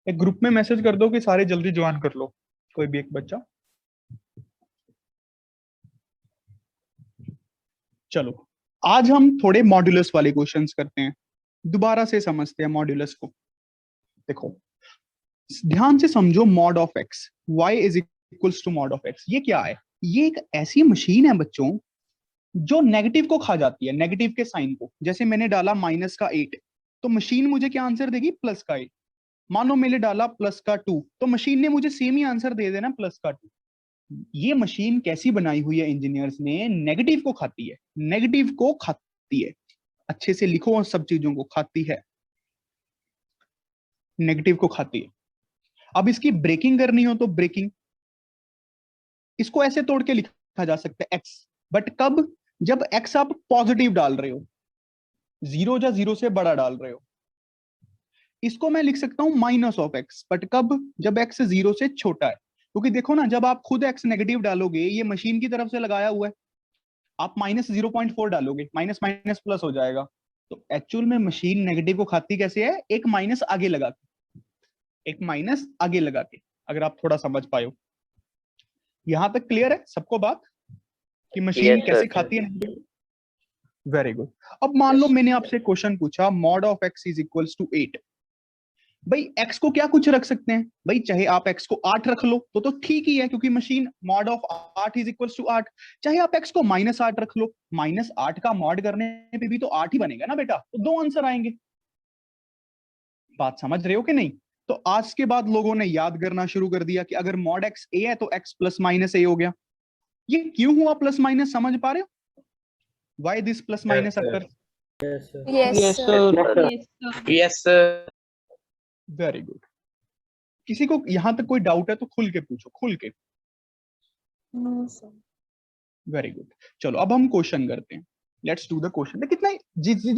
एक ग्रुप में मैसेज कर दो कि सारे जल्दी ज्वाइन कर लो, कोई भी एक बच्चा। चलो आज हम थोड़े मॉड्यूलस वाले क्वेश्चंस करते हैं, दोबारा से समझते हैं मॉड्यूलस को। देखो ध्यान से समझो, mod of x, y is equals to mod of x, ये क्या है? ये एक ऐसी मशीन है बच्चों जो नेगेटिव को खा जाती है, नेगेटिव के साइन को। जैसे मैंने डाला -8, तो मशीन मुझे क्या आंसर देगी? +8। मानो मैंने डाला +2, तो मशीन ने मुझे सेम ही आंसर दे देना, +2। ये मशीन कैसी बनाई हुई है इंजीनियर्स ने? नेगेटिव को खाती है, नेगेटिव को खाती है। अच्छे से लिखो, सब चीजों को खाती है, नेगेटिव को खाती है। अब इसकी ब्रेकिंग करनी हो तो ब्रेकिंग, इसको ऐसे तोड़ के लिखा जा सकता है x, बट कब? जब x आप पॉजिटिव डाल रहे हो, 0 या 0 से बड़ा डाल रहे हो। इसको मैं लिख सकता हूं -(x), बट कब? जब x 0 से छोटा है। क्योंकि देखो ना, जब आप खुद x नेगेटिव डालोगे, ये मशीन की तरफ से लगाया हुआ है, आप -0.4 डालोगे, माइनस माइनस प्लस हो जाएगा। तो एक्चुअल में मशीन नेगेटिव को खाती कैसे है? एक माइनस आगे लगा के, एक माइनस आगे लगा के। अगर आप थोड़ा समझ पाए, यहां तक क्लियर है सबको बात कि मशीन कैसे खाती है नेगेटिव? Very good. अब मान लो मैंने आपसे क्वेश्चन पूछा, mod of x is equals to 8। भाई x को क्या कुछ रख सकते हैं? भाई चाहे आप x को 8 रख लो तो ठीक ही है, क्योंकि machine mod of 8 is equals to 8। चाहे आप x को -8 रख लो, -8 का मॉड करने पे भी तो 8 ही बनेगा ना बेटा, तो 2 आंसर आएंगे। बात समझ रहे हो कि नहीं? तो आज के बाद लोगों ने याद करना शुरू कर दिया कि अगर मॉड x a है तो x +- a हो गया। ये क्यों हुआ प्लस माइनस, समझ पा रहे हो? Why this plus minus occur? Yes sir. Yes sir. Very good. किसी को यहां तक कोई डाउट है तो खुल के पूछो, खुल के। Very good. चलो अब हम क्वेश्चन करते हैं, लेट्स डू द क्वेश्चन। कितना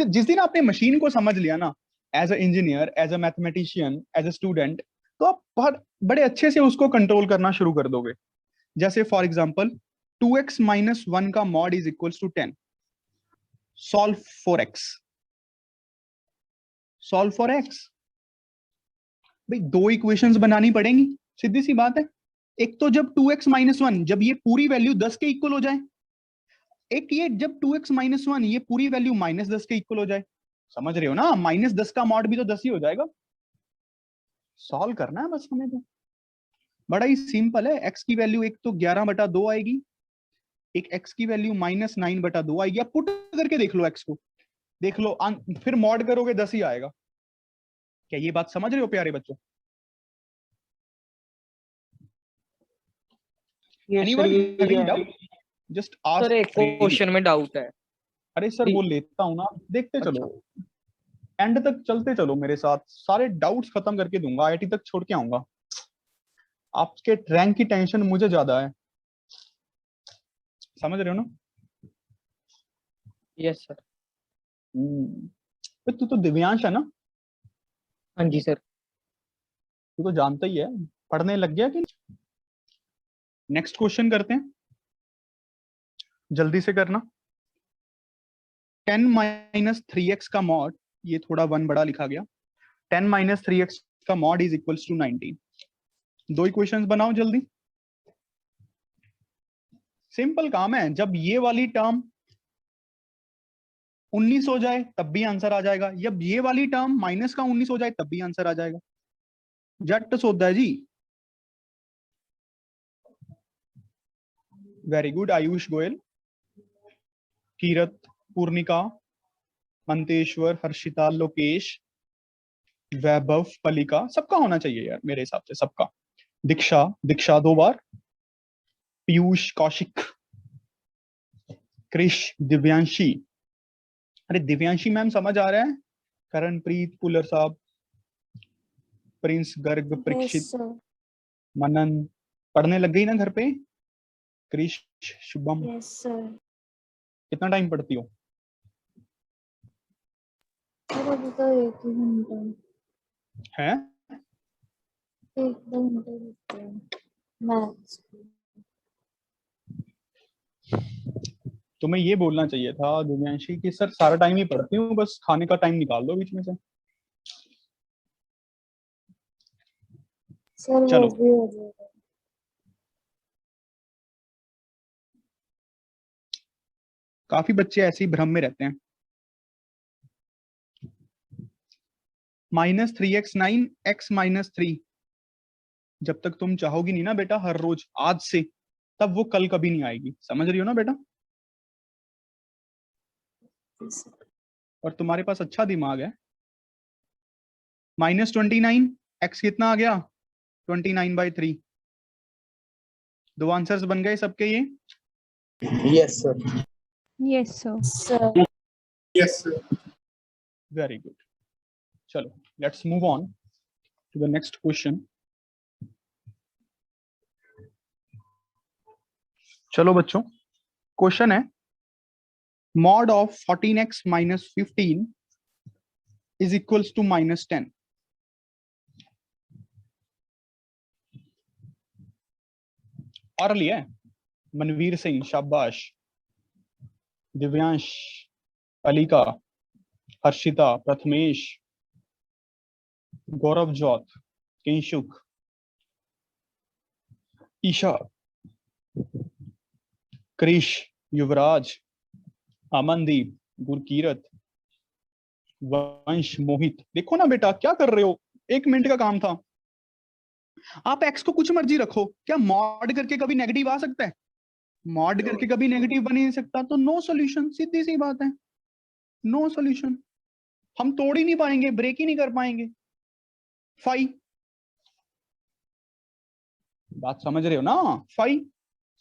जिस दिन आपने मशीन को समझ लिया ना, as a engineer, as a mathematician, as a student, तो आप बहुत बड़े अच्छे से उसको कंट्रोल करना शुरू कर दोगे। जैसे फॉर एग्जाम्पल 2x - 1 का mod is equals to 10। Solve for x, solve for x। भाई 2 इक्वेशंस बनानी पड़ेंगी, सीधी सी बात है। एक तो जब 2x - 1, जब ये पूरी वैल्यू 10 के इक्वल हो जाए, एक ये जब 2x - 1 ये पूरी वैल्यू -10 के इक्वल हो जाए। समझ रहे हो ना? -10 का मॉड भी तो 10 ही हो जाएगा। सॉल्व करना है बस हमें तो, बड़ा ही सिंपल है। x की वैल्यू एक तो 11/2 आएगी, एक x की वैल्यू -9/2 आएगी। आप पुट करके देख लो x को, देख लो, फिर मॉड करोगे 10 ही आएगा। क्या ये बात समझ रहे हो प्यारे बच्चों? Anyone having doubt? Just ask sir एक freely. क्वेश्चन में डाउट है। अरे सर वो लेता हूँ ना, देखते चलो, एंड तक चलते चलो मेरे साथ, सारे डाउट्स खत्म करके दूंगा, आईआईटी तक छोड़ के आऊंगा। आपके रैंक की टेंशन मुझे ज्यादा है, समझ रहे हो ना? Yes sir. तू तो दिव्यांश है ना? हाँ जी सर। तू तो जानता ही है, पढ़ने लग गया कि? नेक्स्ट क्वेश्चन करते हैं, जल्दी से करना। 10 - 3x का मॉड, ये थोड़ा 1 बड़ा लिखा गया। 10 - 3x का mod is equals to 19। 2 equations बनाओ जल्दी। सिंपल काम है, जब ये वाली टर्म 19 हो जाए तब भी आंसर आ जाएगा, जब ये वाली टर्म -19 हो जाए तब भी आंसर आ जाएगा। जट सोदा है जी। Very good. आयुष गोयल, कीरत, पूर्णिका, मंतेश्वर, हर्षिता, लोकेश, वैभव, पलिका, सबका होना चाहिए यार मेरे हिसाब से, सबका। दीक्षा, दीक्षा 2 बार, पीयूष, कौशिक, क्रिश, दिव्यांशी। अरे दिव्यांशी मैम समझ आ रहा है? करणप्रीत, पुलर साहब, प्रिंस, गर्ग, परीक्षित, मनन, पढ़ने लग गई ना घर पे? क्रिश, शुभम, कितना टाइम पढ़ती हो? हैं? 1-2 घंटे मैथ्स। तो मैं ये बोलना चाहिए था दिव्यांशी कि सर सारा टाइम ही पढ़ती हूँ, बस खाने का टाइम निकाल दो बीच में से। सर चलो। वो भी हो जाएगा। काफी बच्चे ऐसे ही भ्रम में रहते हैं। -3x9 x-3, जब तक तुम चाहोगी नहीं ना बेटा हर रोज आज से, तब वो कल कभी नहीं आएगी। समझ रही हो ना बेटा? और तुम्हारे पास अच्छा दिमाग है। -29 x कितना आ गया? 29/3। दो आंसर्स बन गए सबके ये। Yes sir. Yes, sir. Sir yes sir. Very good. चलो let's move on to the next question. चलो बच्चों, क्वेश्चन है mod of 14x - 15 is equals to -10। और लिया है मनवीर सिंह, शाबाश। दिव्यांश, अलिका, हर्षिता, प्रथमेश, गौरव जौत, किंशुक, ईशा, क्रिश, युवराज, अमनदीप, गुरकीरत, वंश, मोहित। देखो ना बेटा क्या कर रहे हो, 1 मिनट का काम था। आप एक्स को कुछ मर्जी रखो, क्या मॉड करके कभी नेगेटिव आ सकता है? मॉड करके कभी नेगेटिव बन ही नहीं सकता, तो नो सॉल्यूशन। सीधी सी बात है, नो सॉल्यूशन। हम तोड़ ही नहीं पाएंगे, ब्रेक ही नहीं कर पाएंगे। फाइव, बात समझ रहे हो ना? फाइव,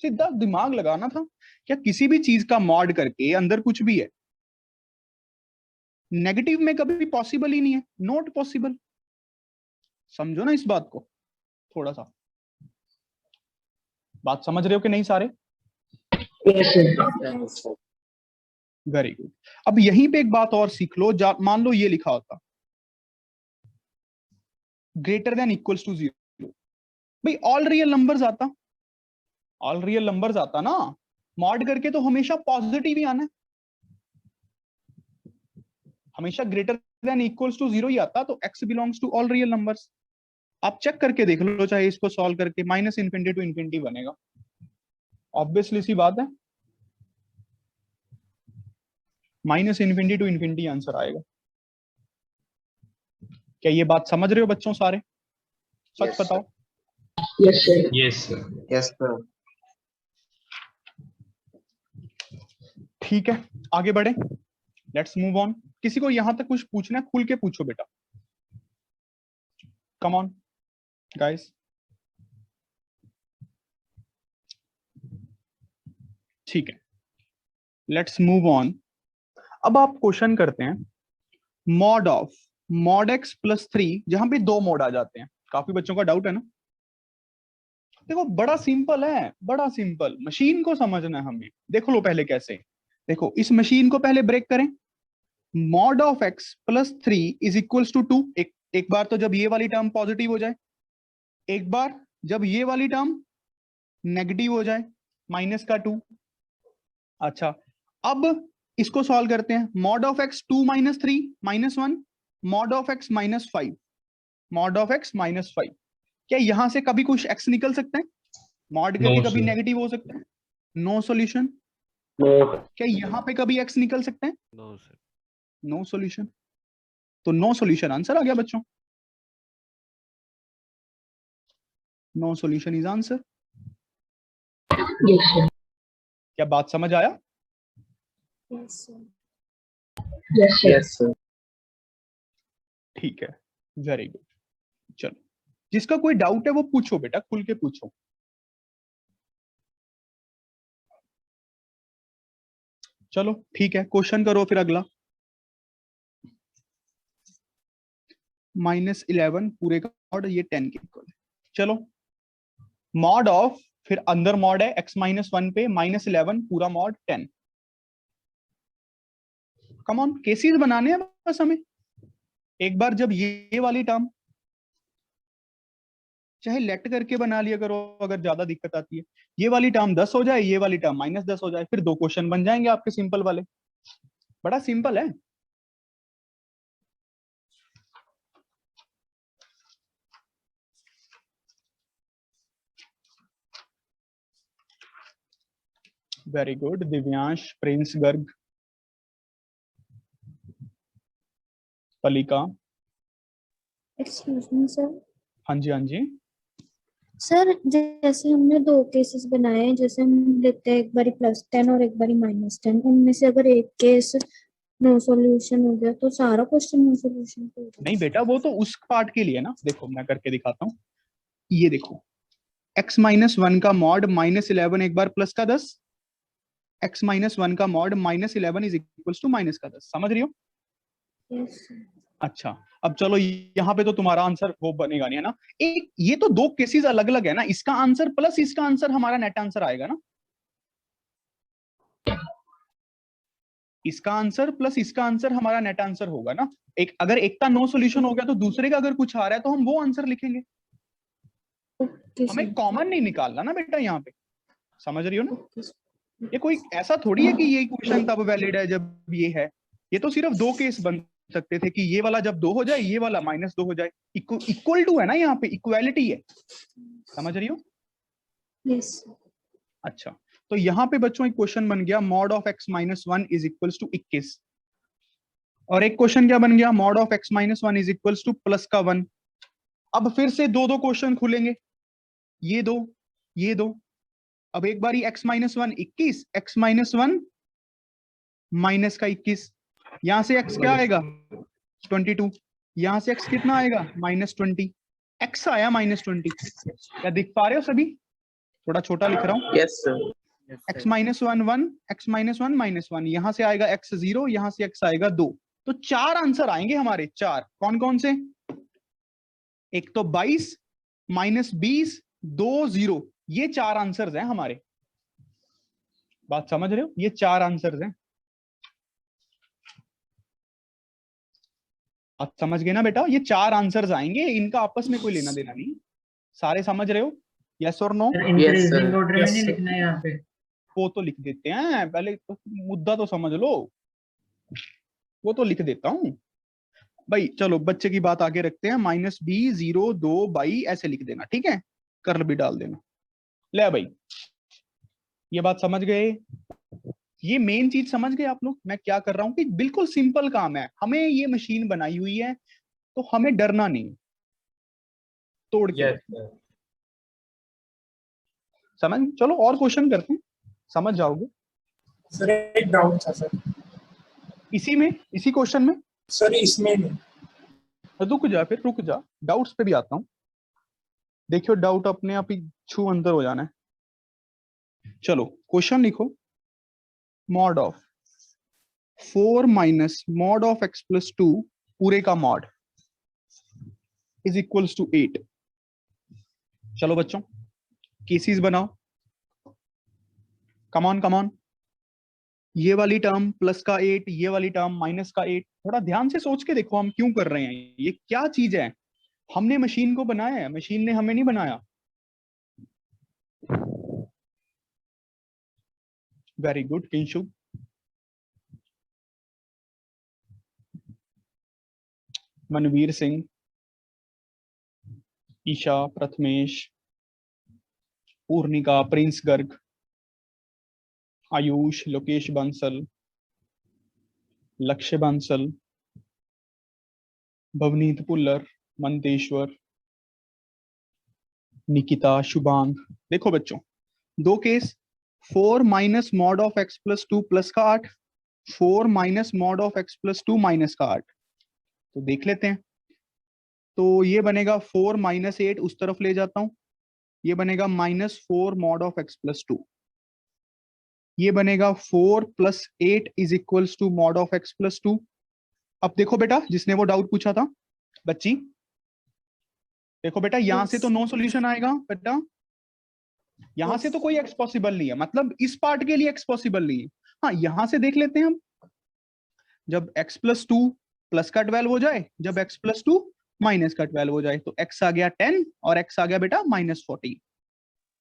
सीधा दिमाग लगाना था। क्या किसी भी चीज का मॉड करके अंदर कुछ भी है, नेगेटिव में कभी पॉसिबल ही नहीं है, नॉट पॉसिबल। समझो ना इस बात को थोड़ा सा। बात समझ रहे हो कि नहीं सारे? Very good. अब यहीं पे एक बात और सीख लो। मान लो ये लिखा होता ग्रेटर देन इक्वल्स टू 0, भाई ऑल रियल नंबर्स आता, ऑल रियल नंबर्स आता ना, मॉड करके तो हमेशा पॉजिटिव ही आना है, हमेशा ग्रेटर देन इक्वल्स टू 0 ही आता। तो x belongs to all real numbers. आप चेक करके देख लो, चाहे इसको सॉल्व करके, -∞ to ∞ बनेगा। ऑब्वियसली सी बात है, -∞ to ∞ आंसर आएगा। क्या ये बात समझ रहे हो बच्चों सारे? सच बताओ। Yes sir. Yes sir. Yes sir. ठीक है, आगे बढ़े, लेट्स मूव ऑन। किसी को यहां तक कुछ पूछना है, खुल के पूछो बेटा। कम ऑन गाइस। ठीक है, लेट्स मूव ऑन। अब आप क्वेश्चन करते हैं मॉड ऑफ मॉड x + 3, जहां पे दो मॉड आ जाते हैं। काफी बच्चों का डाउट है ना। देखो बड़ा सिंपल है, बड़ा सिंपल। मशीन को समझना है हमें। देखो लो पहले कैसे। देखो इस मशीन को पहले ब्रेक करें। Mod of x + 3 is equals to 2। एक बार तो जब ये वाली टर्म पॉजिटिव हो जाए, एक बार जब ये वाली टर्म नेगेटिव हो जाए, -2। अच्छा, अब इसको सॉल्व करते हैं। Mod of x 2 - 3 -1, mod of x -5, mod of x -5। क्या यहां से कभी कुछ x निकल सकता है? मॉड करके कभी नेगेटिव हो सकता है? No solution. क्या यहाँ पे कभी x निकल सकते हैं? No sir. No solution. तो नो सॉल्यूशन आंसर आ गया बच्चों। No solution is answer. क्या बात समझ आया? Yes sir. Yes sir. ठीक है, वेरी गुड। चलो, जिसका कोई डाउट है वो पूछो बेटा, खुल के पूछो। चलो ठीक है, क्वेश्चन करो फिर अगला। -11 पूरे का मॉड, ये 10 के इक्वल है। चलो, मॉड ऑफ, फिर अंदर मॉड है x -1 पे, -11 पूरा मॉड 10। कम ऑन, केसेस बनाने हैं बस हमें। एक बार जब ये वाली टर्म, चाहे लेट करके बना लिया करो अगर ज्यादा दिक्कत आती है, ये वाली टर्म 10 हो जाए, ये वाली टर्म -10 हो जाए, फिर दो क्वेश्चन बन जाएंगे आपके सिंपल वाले। बड़ा सिंपल है। Very good Divyansh, Prince Garg, Palika. Excuse me sir. हाँ जी हाँ जी। सर जैसे हमने दो केसेस बनाए हैं, जैसे हम लेते हैं एक बारी +10 और एक बारी -10, उनमें से अगर एक केस नो सॉल्यूशन हो गया तो सारा क्वेश्चन नो सॉल्यूशन हो नहीं बेटा, वो तो उस पार्ट के लिए ना, देखो मैं करके दिखाता हूँ। ये देखो, x-1 का मॉड -11 एक बार प्लस का 10, x-1 का mod -11 is equals to minus का 10। समझ रही हो? यस अच्छा, अब चलो यहाँ पे तो तुम्हारा आंसर वो बनेगा नहीं है ना। एक ये तो दो केसेस अलग अलग है ना, इसका आंसर प्लस इसका आंसर हमारा नेट आंसर आएगा ना। इसका आंसर प्लस इसका आंसर हमारा नेट आंसर होगा ना। एक अगर एक का नो सॉल्यूशन हो गया तो दूसरे का अगर कुछ आ रहा है तो हम वो आंसर लिखेंगे। ओके हमें सर। कॉमन नहीं निकालना ना बेटा यहाँ पे। समझ रही हो ना? ओके ये कोई ऐसा थोड़ी है कि ये इक्वेशन तब वैलिड है जब ये है। ये तो सिर्फ दो केस बन सकते थे कि ये वाला जब 2 हो जाए, ये वाला -2 हो जाए। इक्वल टू है ना, यहाँ पे इक्वालिटी है। समझ रही हो? यस अच्छा, तो यहाँ पे बच्चों एक क्वेश्चन बन गया, mod of x-1 is equals to 21। और एक क्वेश्चन क्या बन गया, mod of x-1 is equals to plus का 1। अब फिर से दो दो क्वेश्चन खुलेंगे, ये दो, ये दो। अब एक बारी x-1 21, x-1 माइनस का 21, यहां से x क्या आएगा 22, यहां से x कितना आएगा -20, x आया -20। क्या दिख पा रहे हो सभी? थोड़ा छोटा लिख रहा हूं। Yes, sir. x-1 1, x-1 -1, यहां से आएगा x 0, यहां से x आएगा 2। तो 4 आंसर आएंगे हमारे। 4 कौन कौन से? एक तो 22 -20 2 0, ये 4 आंसर्स हैं हमारे। बात समझ रहे हो? ये 4 आंसर्स हैं। आप समझ गए ना बेटा? ये 4 आंसर्स आएंगे, इनका आपस में कोई लेना देना नहीं। सारे समझ रहे हो? यस और no? Yes, sir. Increasing order में Yes, नहीं sir. लिखना है यहाँ पे। वो तो लिख देते हैं, पहले तो मुद्दा तो समझ लो। वो तो लिख देता हूं भाई। चलो बच्चे की बात आगे रखते हैं। -b 0 2 22 ऐसे लिख देना, ठीक है? कर्ल भी डाल देना। ले भाई, ये बात समझ गए? ये मेन चीज समझ गए आप लोग मैं क्या कर रहा हूं? कि बिल्कुल सिंपल काम है, हमें ये मशीन बनाई हुई है तो हमें डरना नहीं, तोड़ के Yes, देखना। sir. समझ? चलो और क्वेश्चन करते हैं, समझ जाओगे। सर एक डाउट था सर। इसी में, इसी क्वेश्चन में। सर इसमें नहीं। रुक जा, फिर रुक जा, डाउट्स पे भी आता हूं। देखियो डाउट अपने आप ही छू अंदर हो जाना है। चलो क्वेश्चन लिखो, mod of 4 minus mod of x plus 2 पूरे का मॉड इज इक्वल्स टू 8। चलो बच्चों केसेस बनाओ, कमॉन कमॉन। ये वाली टर्म प्लस का 8, ये वाली टर्म माइनस का 8। थोड़ा ध्यान से सोच के देखो हम क्यों कर रहे हैं, ये क्या चीज है। हमने मशीन को बनाया है, मशीन ने हमें नहीं बनाया। Very good Kinshu. मनवीर सिंह, ईशा, प्रथमेश, पूर्णिका, प्रिंस गर्ग, आयुष, लोकेश बंसल, लक्ष्य बंसल, भवनीत पुल्लर, मंतेश्वर, निकिता, शुभांग। देखो बच्चों, दो case, 4 minus mod of x plus 2 plus का 8, 4 minus mod of x plus 2 minus का 8। तो देख लेते हैं। तो ये बनेगा 4 माइनस 8, उस तरफ ले जाता हूं, ये बनेगा -4 मॉड ऑफ x प्लस 2। ये बनेगा 4 plus 8 is equals to mod of x plus 2। अब देखो बेटा, जिसने वो डाउट पूछा था बच्ची, देखो बेटा यहां से तो नो सॉल्यूशन आएगा बेटा, यहां से तो कोई x पॉसिबल नहीं है, मतलब इस पार्ट के लिए x पॉसिबल नहीं है। हाँ यहां से देख लेते हैं हम, जब x प्लस 2 प्लस का 12 हो जाए, जब x प्लस 2 माइनस का 12 हो जाए, तो x आ गया 10 और x आ गया बेटा -40।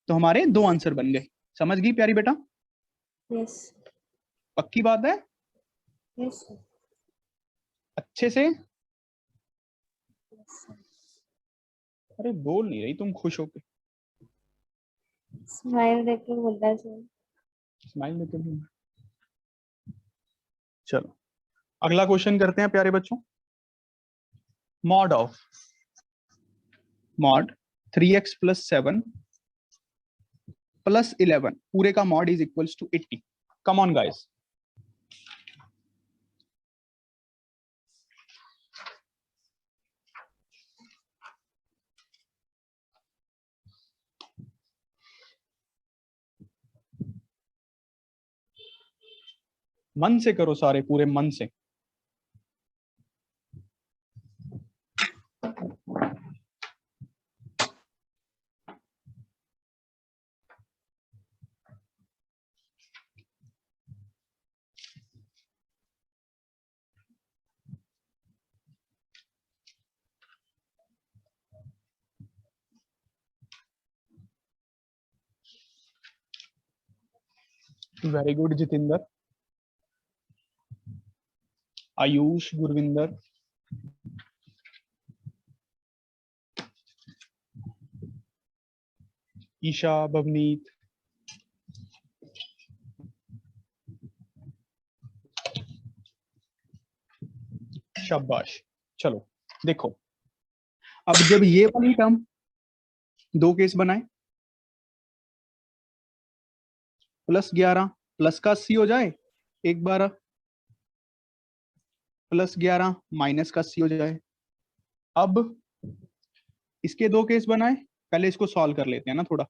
तो हमारे दो आंसर बन गए। समझ गई प्यारी बेटा? यस पक्की बात है? यस अच्छे से? अरे बोल नहीं रही तुम खुश होके। स्माइल देख के बोल रहा है सर। स्माइल देते हैं। चलो अगला क्वेश्चन करते हैं प्यारे बच्चों। मॉड 3x + 7 + 11 पूरे का mod is equals to 80। Come on guys. मन से करो सारे, पूरे मन से। वेरी गुड जितेंद्र, आयुष, गुरविंदर, ईशा, भवनीत, शाबाश। चलो देखो, अब जब ये वाली टर्म दो केस बनाए, +11 प्लस का 80 हो जाए, एक बार +11 माइनस का 80 हो जाए। अब इसके दो केस बनाए, पहले इसको सॉल्व कर लेते हैं ना थोड़ा।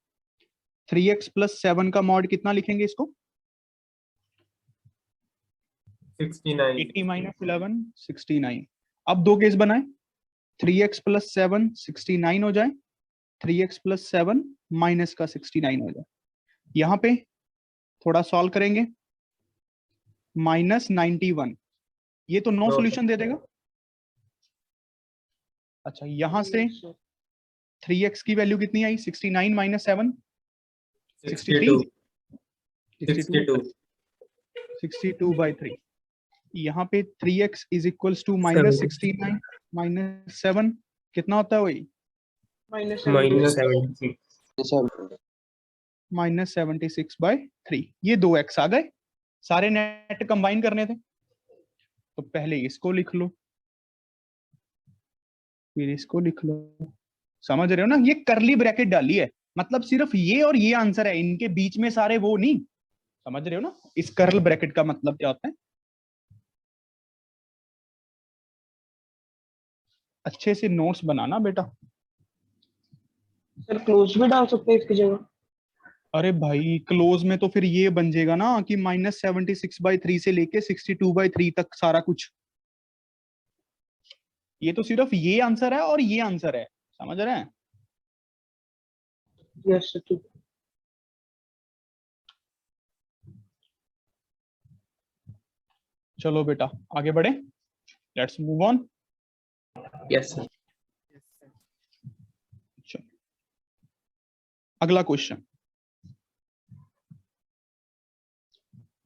3x + 7 का मॉड कितना लिखेंगे इसको? 69 80 - 11 69। अब दो केस बनाए, 3x + 7 69 हो जाए, 3x + 7 माइनस का 69 हो जाए। यहां पे थोड़ा सॉल्व करेंगे, -91, ये तो नो सॉल्यूशन दे देगा। अच्छा यहां से 3x की वैल्यू कितनी आई? 69 - 7 62 62/3। यहाँ पे 3x इज इक्वल्स टू -69 - 7 कितना होता है? वही -76/3। ये 2x आ गए, सारे नेट कंबाइन करने थे, तो पहले इसको लिख लो फिर इसको लिख लो। समझ रहे हो ना? ये करली ब्रैकेट डाली है, मतलब सिर्फ ये और ये आंसर है, इनके बीच में सारे वो नहीं। समझ रहे हो ना इस कर्ल ब्रैकेट का मतलब क्या होता है? अच्छे से नोट्स बनाना बेटा। सर क्लोज भी डाल सकते हैं इसकी जगह? अरे भाई क्लोज में तो फिर ये बन जाएगा ना कि -76/3 से लेके 62/3 तक सारा कुछ। ये तो सिर्फ ये आंसर है और ये आंसर है, समझ रहे हैं? यस सर ठीक। चलो बेटा आगे बढ़े, let's move on. Yes sir. अगला क्वेश्चन,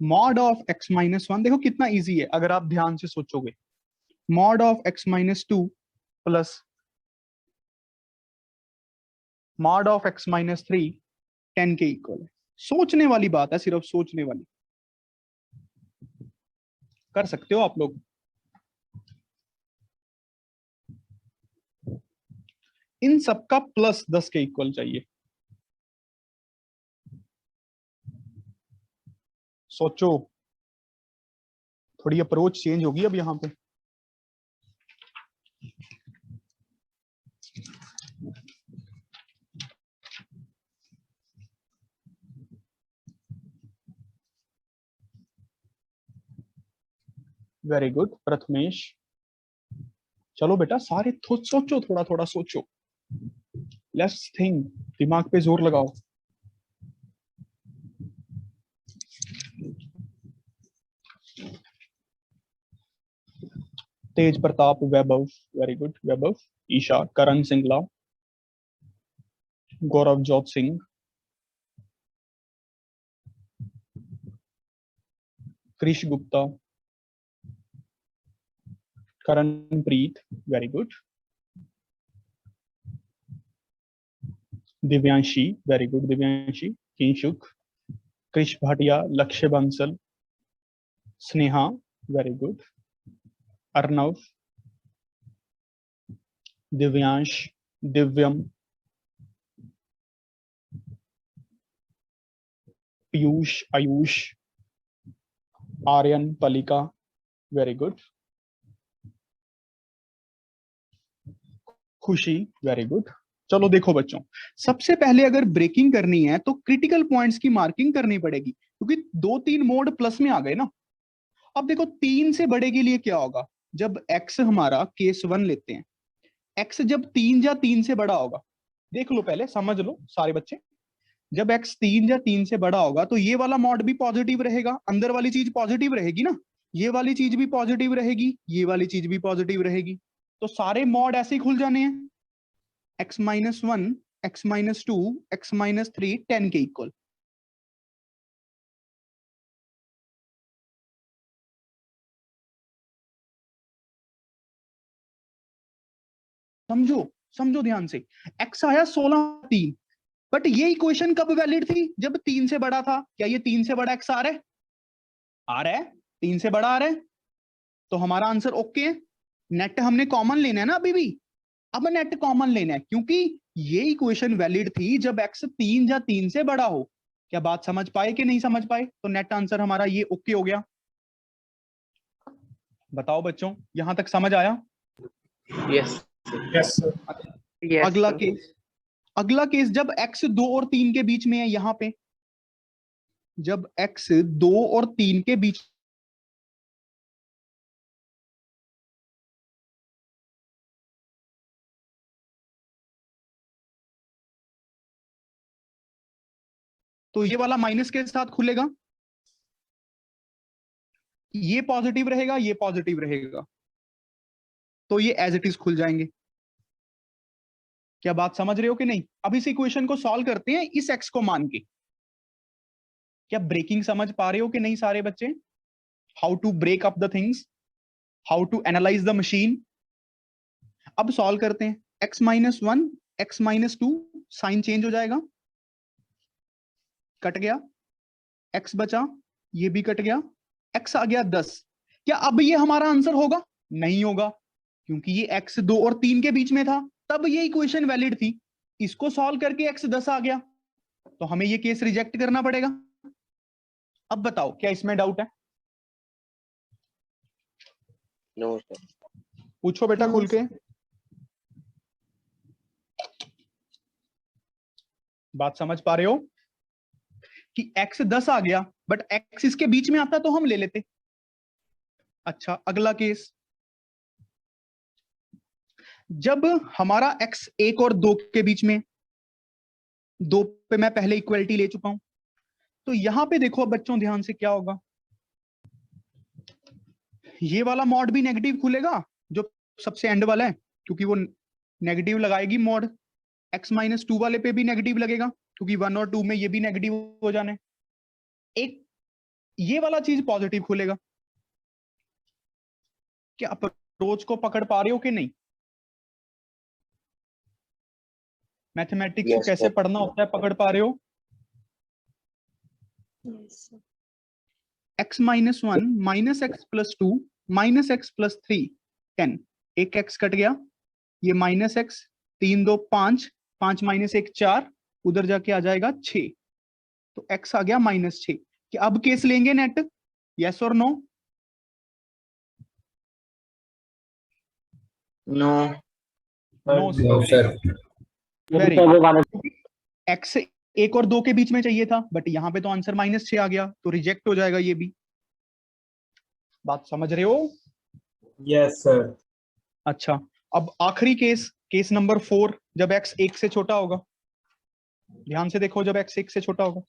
मॉड ऑफ x - 1। देखो कितना इजी है अगर आप ध्यान से सोचोगे। Mod of x - 2 plus mod of x - 3 10 के इक्वल है। सोचने वाली बात है, सिर्फ सोचने वाली। कर सकते हो आप लोग। इन सबका +10 के इक्वल चाहिए। सोचो, थोड़ी अप्रोच चेंज होगी अब यहां पे। Very good Prathamesh. चलो बेटा सारे सोचो, थोड़ा थोड़ा सोचो, लेट्स थिंक, दिमाग पे जोर लगाओ। Tej Pratap, Vaibhav, very good Vaibhav, Isha, Karan Singla, Gaurav Jot Singh, Krish Gupta, Karanpreet, very good, Divyanshi, very good Divyanshi, Kinshuk, Krish Bhatia, Lakshya Bansal, Sneha, very good, Arnav, Divyansh, Divyam, Piyush, Ayush, Aryan, Palika, very good, Khushi, very good. चलो देखो बच्चों, सबसे पहले अगर ब्रेकिंग करनी है तो क्रिटिकल पॉइंट्स की मार्किंग करनी पड़ेगी, क्योंकि 2-3 मोड प्लस में आ गए ना। अब देखो 3 से बड़े के लिए क्या होगा, जब x हमारा केस 1 लेते हैं, x जब 3 या 3 से बड़ा होगा, देख लो पहले, समझ लो सारे बच्चे, जब x 3 या 3 से बड़ा होगा तो ये वाला मॉड भी पॉजिटिव रहेगा, अंदर वाली चीज पॉजिटिव रहेगी ना, ये वाली चीज भी पॉजिटिव रहेगी, ये वाली चीज भी पॉजिटिव रहेगी, तो सारे मॉड ऐसे ही खुल जाने हैं, x-1, x-2, x-3 10 के इक्वल। समझो समझो ध्यान से, x आया 16-3, बट ये इक्वेशन कब वैलिड थी, जब 3 से बड़ा था। क्या ये 3 से बड़ा x आ रहा है, आ रहा है, 3 से बड़ा आ रहा है, तो हमारा आंसर ओके है। नेट हमने कॉमन लेना है ना अभी भी, अब नेट कॉमन लेना है, क्योंकि ये इक्वेशन वैलिड थी जब x 3 या 3 से बड़ा हो। क्या बात समझ पाए कि नहीं समझ पाए, तो नेट आंसर हमारा ये ओके हो गया। बताओ बच्चों, यहां तक समझ आया? Yes. Yes sir. Yes, अगला sir. केस, अगला केस जब x 2 और 3 के बीच में है, यहां पे जब x 2 और 3 के बीच, तो ये वाला माइनस के साथ खुलेगा, ये पॉजिटिव रहेगा, ये पॉजिटिव रहेगा, तो ये एज इट इज खुल जाएंगे। क्या बात समझ रहे हो कि नहीं? अब इस इक्वेशन को सॉल्व करते हैं इस x को मान के। क्या ब्रेकिंग समझ पा रहे हो कि नहीं सारे बच्चे? How to break up the things, how to analyse the machine. अब सॉल्व करते हैं, x-1, x-2, साइन चेंज हो जाएगा, कट गया, x बचा, ये भी कट गया, x आ गया 10। क्या अब ये हमारा आंसर होगा? नहीं होगा, क्योंकि ये x 2 और 3 के बीच में था, तब ये इक्वेशन वैलिड थी। इसको सॉल्व करके x 10 आ गया, तो हमें ये केस रिजेक्ट करना पड़ेगा। अब बताओ, क्या इसमें डाउट है? No, sir. पूछो बेटा No, खुल के। बात समझ पा रहे हो कि x 10 आ गया, बट x इसके बीच में आता तो हम ले लेते। अच्छा, अगला केस, जब हमारा x 1 और 2 के बीच में, 2 पे मैं पहले इक्वलिटी ले चुका हूं, तो यहां पे देखो बच्चों ध्यान से, क्या होगा, ये वाला मॉड भी नेगेटिव खुलेगा, जो सबसे एंड वाला है, क्योंकि वो नेगेटिव लगाएगी मॉड। x-2 वाले पे भी नेगेटिव लगेगा, क्योंकि 1 और 2 में ये भी नेगेटिव हो जाने। एक ये वाला चीज पॉजिटिव खुलेगा। क्या अप्रोच को पकड़ पा रहे हो कि नहीं? मैथमेटिक्स को Yes, कैसे sir. पढ़ना होता है, पकड़ पा रहे हो? yes, sir. x-1 minus x plus 2 minus x plus 3 10, एक x कट गया, ये माइनस एक्स, 3 2 5, 5 माइनस 1 4, उधर जाके आ जाएगा 6, तो x आ गया -6। कि अब केस लेंगे नेट, यस और no? No. No No, sir. Very good. x 1 और 2 के बीच में चाहिए था, बट यहां पे तो आंसर -6 आ गया, तो रिजेक्ट हो जाएगा ये भी। बात समझ रहे हो? Yes, sir. अच्छा, अब आखिरी केस, केस नंबर 4, जब x 1 से छोटा होगा। ध्यान से देखो, जब x 1 से छोटा होगा,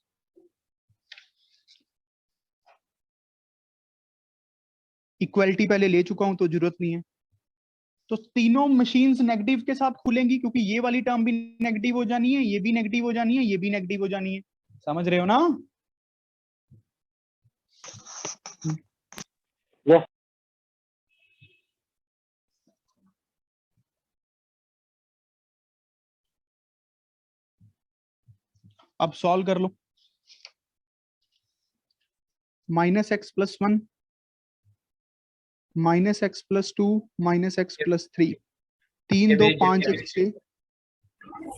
इक्वालिटी पहले ले चुका हूं तो जरूरत नहीं है, तो तीनों मशीन्स नेगेटिव के साथ खुलेंगी, क्योंकि ये वाली टर्म भी नेगेटिव हो जानी है, ये भी नेगेटिव हो जानी है, ये भी नेगेटिव हो जानी है। समझ रहे हो ना? Yes. अब सॉल्व कर लो। Minus x plus 1 minus x plus 2 minus x plus 3, 3 2 5 1 6,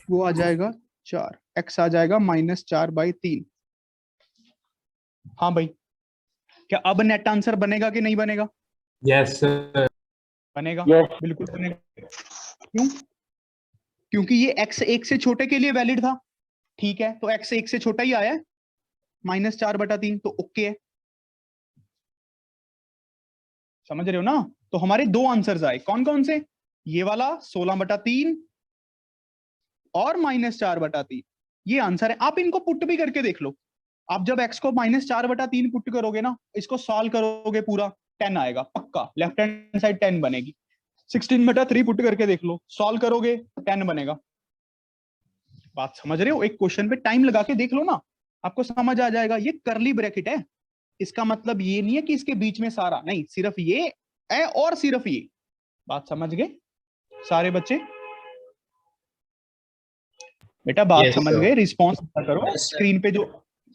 वो आ जाएगा 4, एक्स आ जाएगा -4/3। हाँ भाई, क्या अब नेट आंसर बनेगा कि नहीं बनेगा? Yes, sir. बनेगा। Yes. बिल्कुल बनेगा। क्यों? क्योंकि ये x 1 से छोटे के लिए वैलिड था। ठीक है, तो x 1 से छोटा ही आया है, -4/3, तो ओके है। समझ रहे हो ना? तो हमारे दो आंसर्स आए, कौन कौन से? ये वाला 16/3 और -4/3, ये आंसर है। आप इनको पुट भी करके देख लो। आप जब x को -4/3 पुट करोगे ना, इसको सॉल्व करोगे पूरा, 10 आएगा पक्का, लेफ्ट हैंड साइड 10 बनेगी। 16/3 पुट करके देख लो, सॉल्व करोगे 10 बनेगा। बात समझ रहे हो? एक क्वेश्चन पे टाइम लगा के देख लो ना, आपको समझ आ जाएगा। ये करली ब्रैकेट है, इसका मतलब ये नहीं है कि इसके बीच में सारा, नहीं, सिर्फ ये है और सिर्फ ये। बात समझ गए सारे बच्चे? बेटा बात Yes, समझ sir. गए, रिस्पॉन्स करो। Yes, sir. स्क्रीन पे जो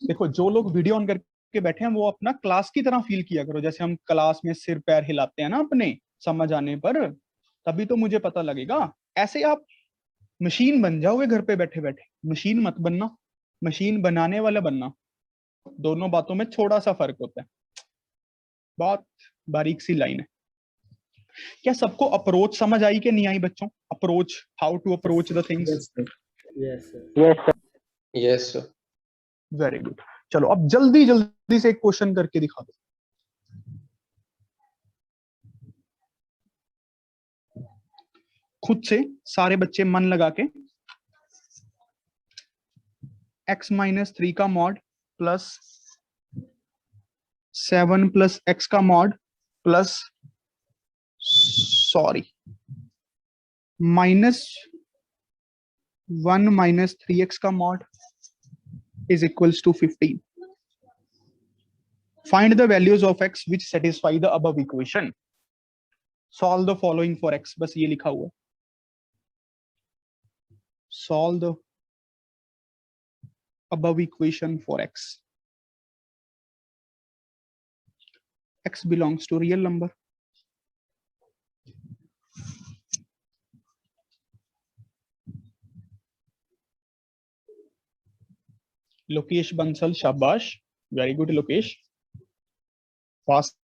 देखो, जो लोग वीडियो ऑन करके बैठे हैं वो अपना क्लास की तरह फील किया करो, जैसे हम क्लास में सिर पैर हिलाते हैं ना अपने समझ आने पर, तभी तो मुझे पता लगेगा। ऐसे आप मशीन बन जाओगे घर पे बैठे बैठे। मशीन मत बनना, मशीन बनाने वाला बनना। दोनों बातों में थोड़ा सा फर्क होता है, बहुत बारीक सी लाइन है। क्या सबको अप्रोच समझ आई कि नहीं आई बच्चों? Approach, how to approach the things. Yes, sir. Yes, sir. Yes, sir. Yes, sir. Very good. चलो अब जल्दी जल्दी से एक क्वेश्चन करके दिखा दो। खुद से सारे बच्चे मन लगा के, x-3 का मॉड प्लस 7 प्लस x का मॉड प्लस, सॉरी, -1 - 3x का mod is equals to 15. Find the values of x which satisfy the above equation. Solve the following for x. बस ये लिखा हुआ है। Solve the above equation for x. X belongs to real number. Lokesh Bansal, shabash, very good Lokesh, fast.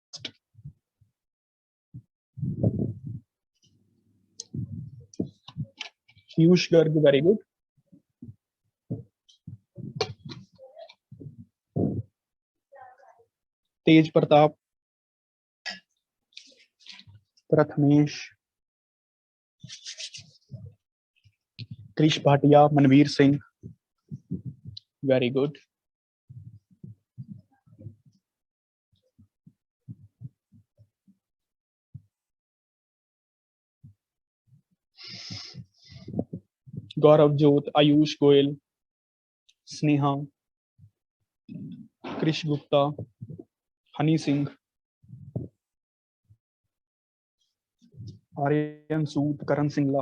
Piyush Garg, very good. Tej Pratap, Prathamesh, Krish Bhatia, Manveer Singh, very good. गौरव जोत, आयुष गोयल, स्नेहा, कृष गुप्ता, हनी सिंह, आर्यन सूद, करण सिंगला,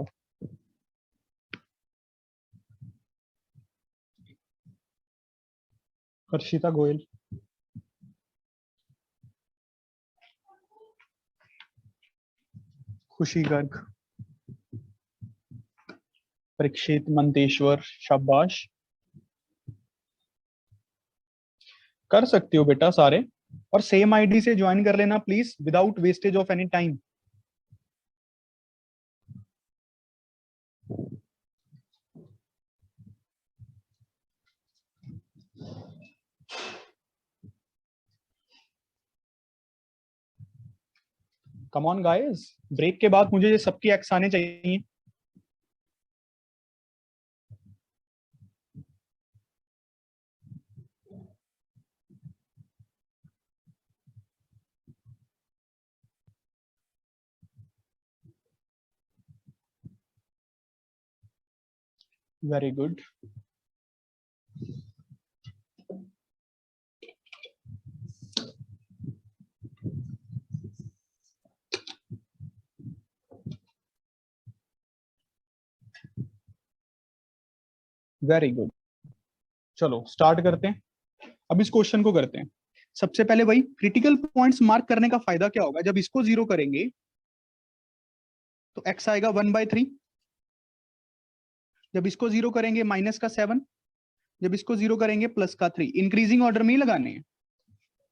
हर्षिता गोयल, खुशी गर्ग, परीक्षित मंतेश्वर, शाबाश। कर सकते हो बेटा सारे, और सेम आईडी से ज्वाइन कर लेना please, without wastage of any time. Come on guys, break के बाद मुझे ये सबकी एक्स आने चाहिए। Very good. वेरी गुड, चलो स्टार्ट करते हैं। अब इस क्वेश्चन को करते हैं। सबसे पहले वही क्रिटिकल पॉइंट्स मार्क करने का फायदा क्या होगा, जब इसको 0 करेंगे तो x आएगा 1/3, जब इसको 0 करेंगे माइनस का 7, जब इसको 0 करेंगे प्लस का 3। इंक्रीजिंग ऑर्डर में ही लगाने हैं।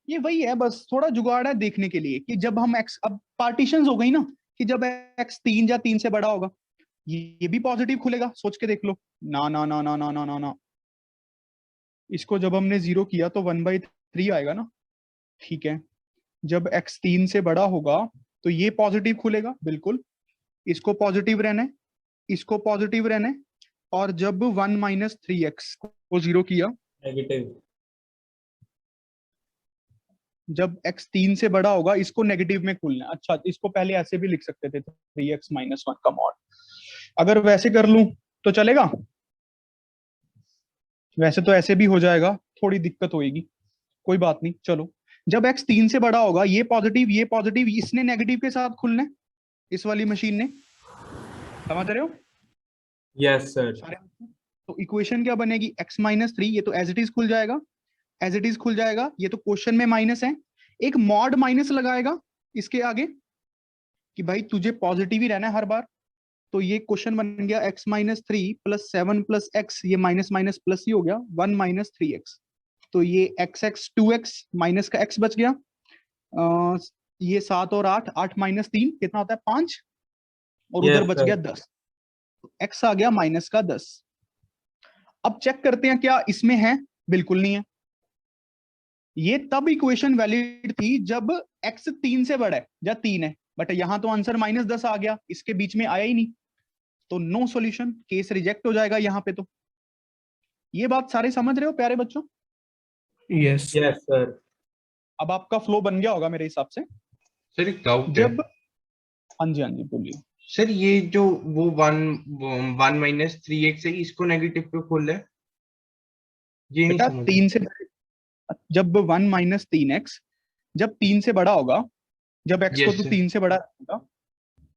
ये वही है, बस थोड़ा जुगाड़ है देखने के लिए कि जब हम x, अब पार्टीशंस हो गई ना, कि जब x 3 या 3 से बड़ा होगा ये भी पॉजिटिव खुलेगा, सोच के देख लो। ना ना ना ना ना ना ना ना, इसको जब हमने 0 किया तो 1/3 आएगा ना, ठीक है। जब x 3 से बड़ा होगा तो ये पॉजिटिव खुलेगा, बिल्कुल इसको पॉजिटिव रहना है, इसको पॉजिटिव रहना है। और जब 1 - 3x को 0 किया, नेगेटिव। जब x 3 से बड़ा होगा इसको नेगेटिव में खुलना है। अच्छा, इसको पहले ऐसे भी लिख सकते थे 3x - 1 का मॉड। अगर वैसे कर लूं तो चलेगा, वैसे तो ऐसे भी हो जाएगा, थोड़ी दिक्कत होगी, कोई बात नहीं। चलो, जब x 3 से बड़ा होगा ये पॉजिटिव, इसने नेगेटिव के साथ खुलना है, इस वाली मशीन ने, समझ रहे हो? Yes sir. सारे। तो इक्वेशन क्या बनेगी, x - 3, ये तो एज इट इज खुल जाएगा, एज इट इज खुल जाएगा। ये तो क्वेश्चन में माइनस है, एक मॉड माइनस लगाएगा इसके आगे कि भाई तुझे पॉजिटिव ही रहना है हर बार। तो ये क्वेश्चन बन गया x - 3 + 7 + x, ये माइनस माइनस प्लस ही हो गया, 1 - 3x। तो ये x 2x माइनस का x बच गया। ये 7 और 8, 8 - 3 कितना होता है, 5, और उधर Yes, बच sir. गया 10। x आ गया माइनस का 10। अब चेक करते हैं क्या इसमें है, बिल्कुल नहीं है। ये तब इक्वेशन वैलिड थी जब x 3 से बड़ा है या 3 है, बट यहां तो आंसर -10 आ गया, इसके बीच में आया ही नहीं, तो नो सॉल्यूशन, केस रिजेक्ट हो जाएगा यहाँ पे। तो ये बात सारे समझ रहे हो प्यारे बच्चों? Yes Yes, sir. अब आपका फ्लो बन गया होगा मेरे हिसाब से। सर एक डाउट है जब, हाँ जी बोलिए। सर, ये जो वो 1 - 3x है, इसको नेगेटिव पे खोल है, ये नहीं बेटा समझ। 3 से, जब 1 - 3x जब 3 से बड़ा होगा, जब x को यस तो 3 से बड़ा होगा,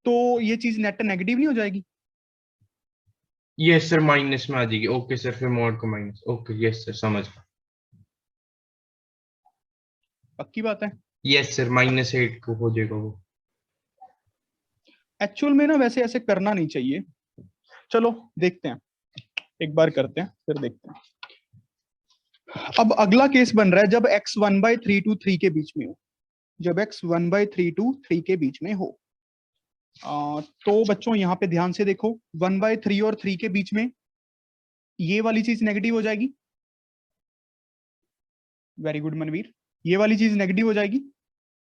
तो ये चीज नेट नेगेटिव नहीं हो जाएगी? यस सर, माइनस में आ जाएगी। ओके सर, फिर मॉड को माइनस। ओके यस सर, समझ गया। पक्की बात है? यस सर, -8 को हो जाएगा वो। एक्चुअल में ना वैसे ऐसे करना नहीं चाहिए। चलो देखते हैं, एक बार करते हैं फिर देखते हैं। अब अगला केस बन रहा है जब x 1/3 to 3 के बीच में हो, जब x 1/3 to 3 के बीच में हो। तो बच्चों यहाँ पे ध्यान से देखो, 1/3 और 3 के बीच में ये वाली चीज नेगेटिव हो जाएगी। वेरी गुड मनवीर, ये वाली चीज नेगेटिव हो जाएगी,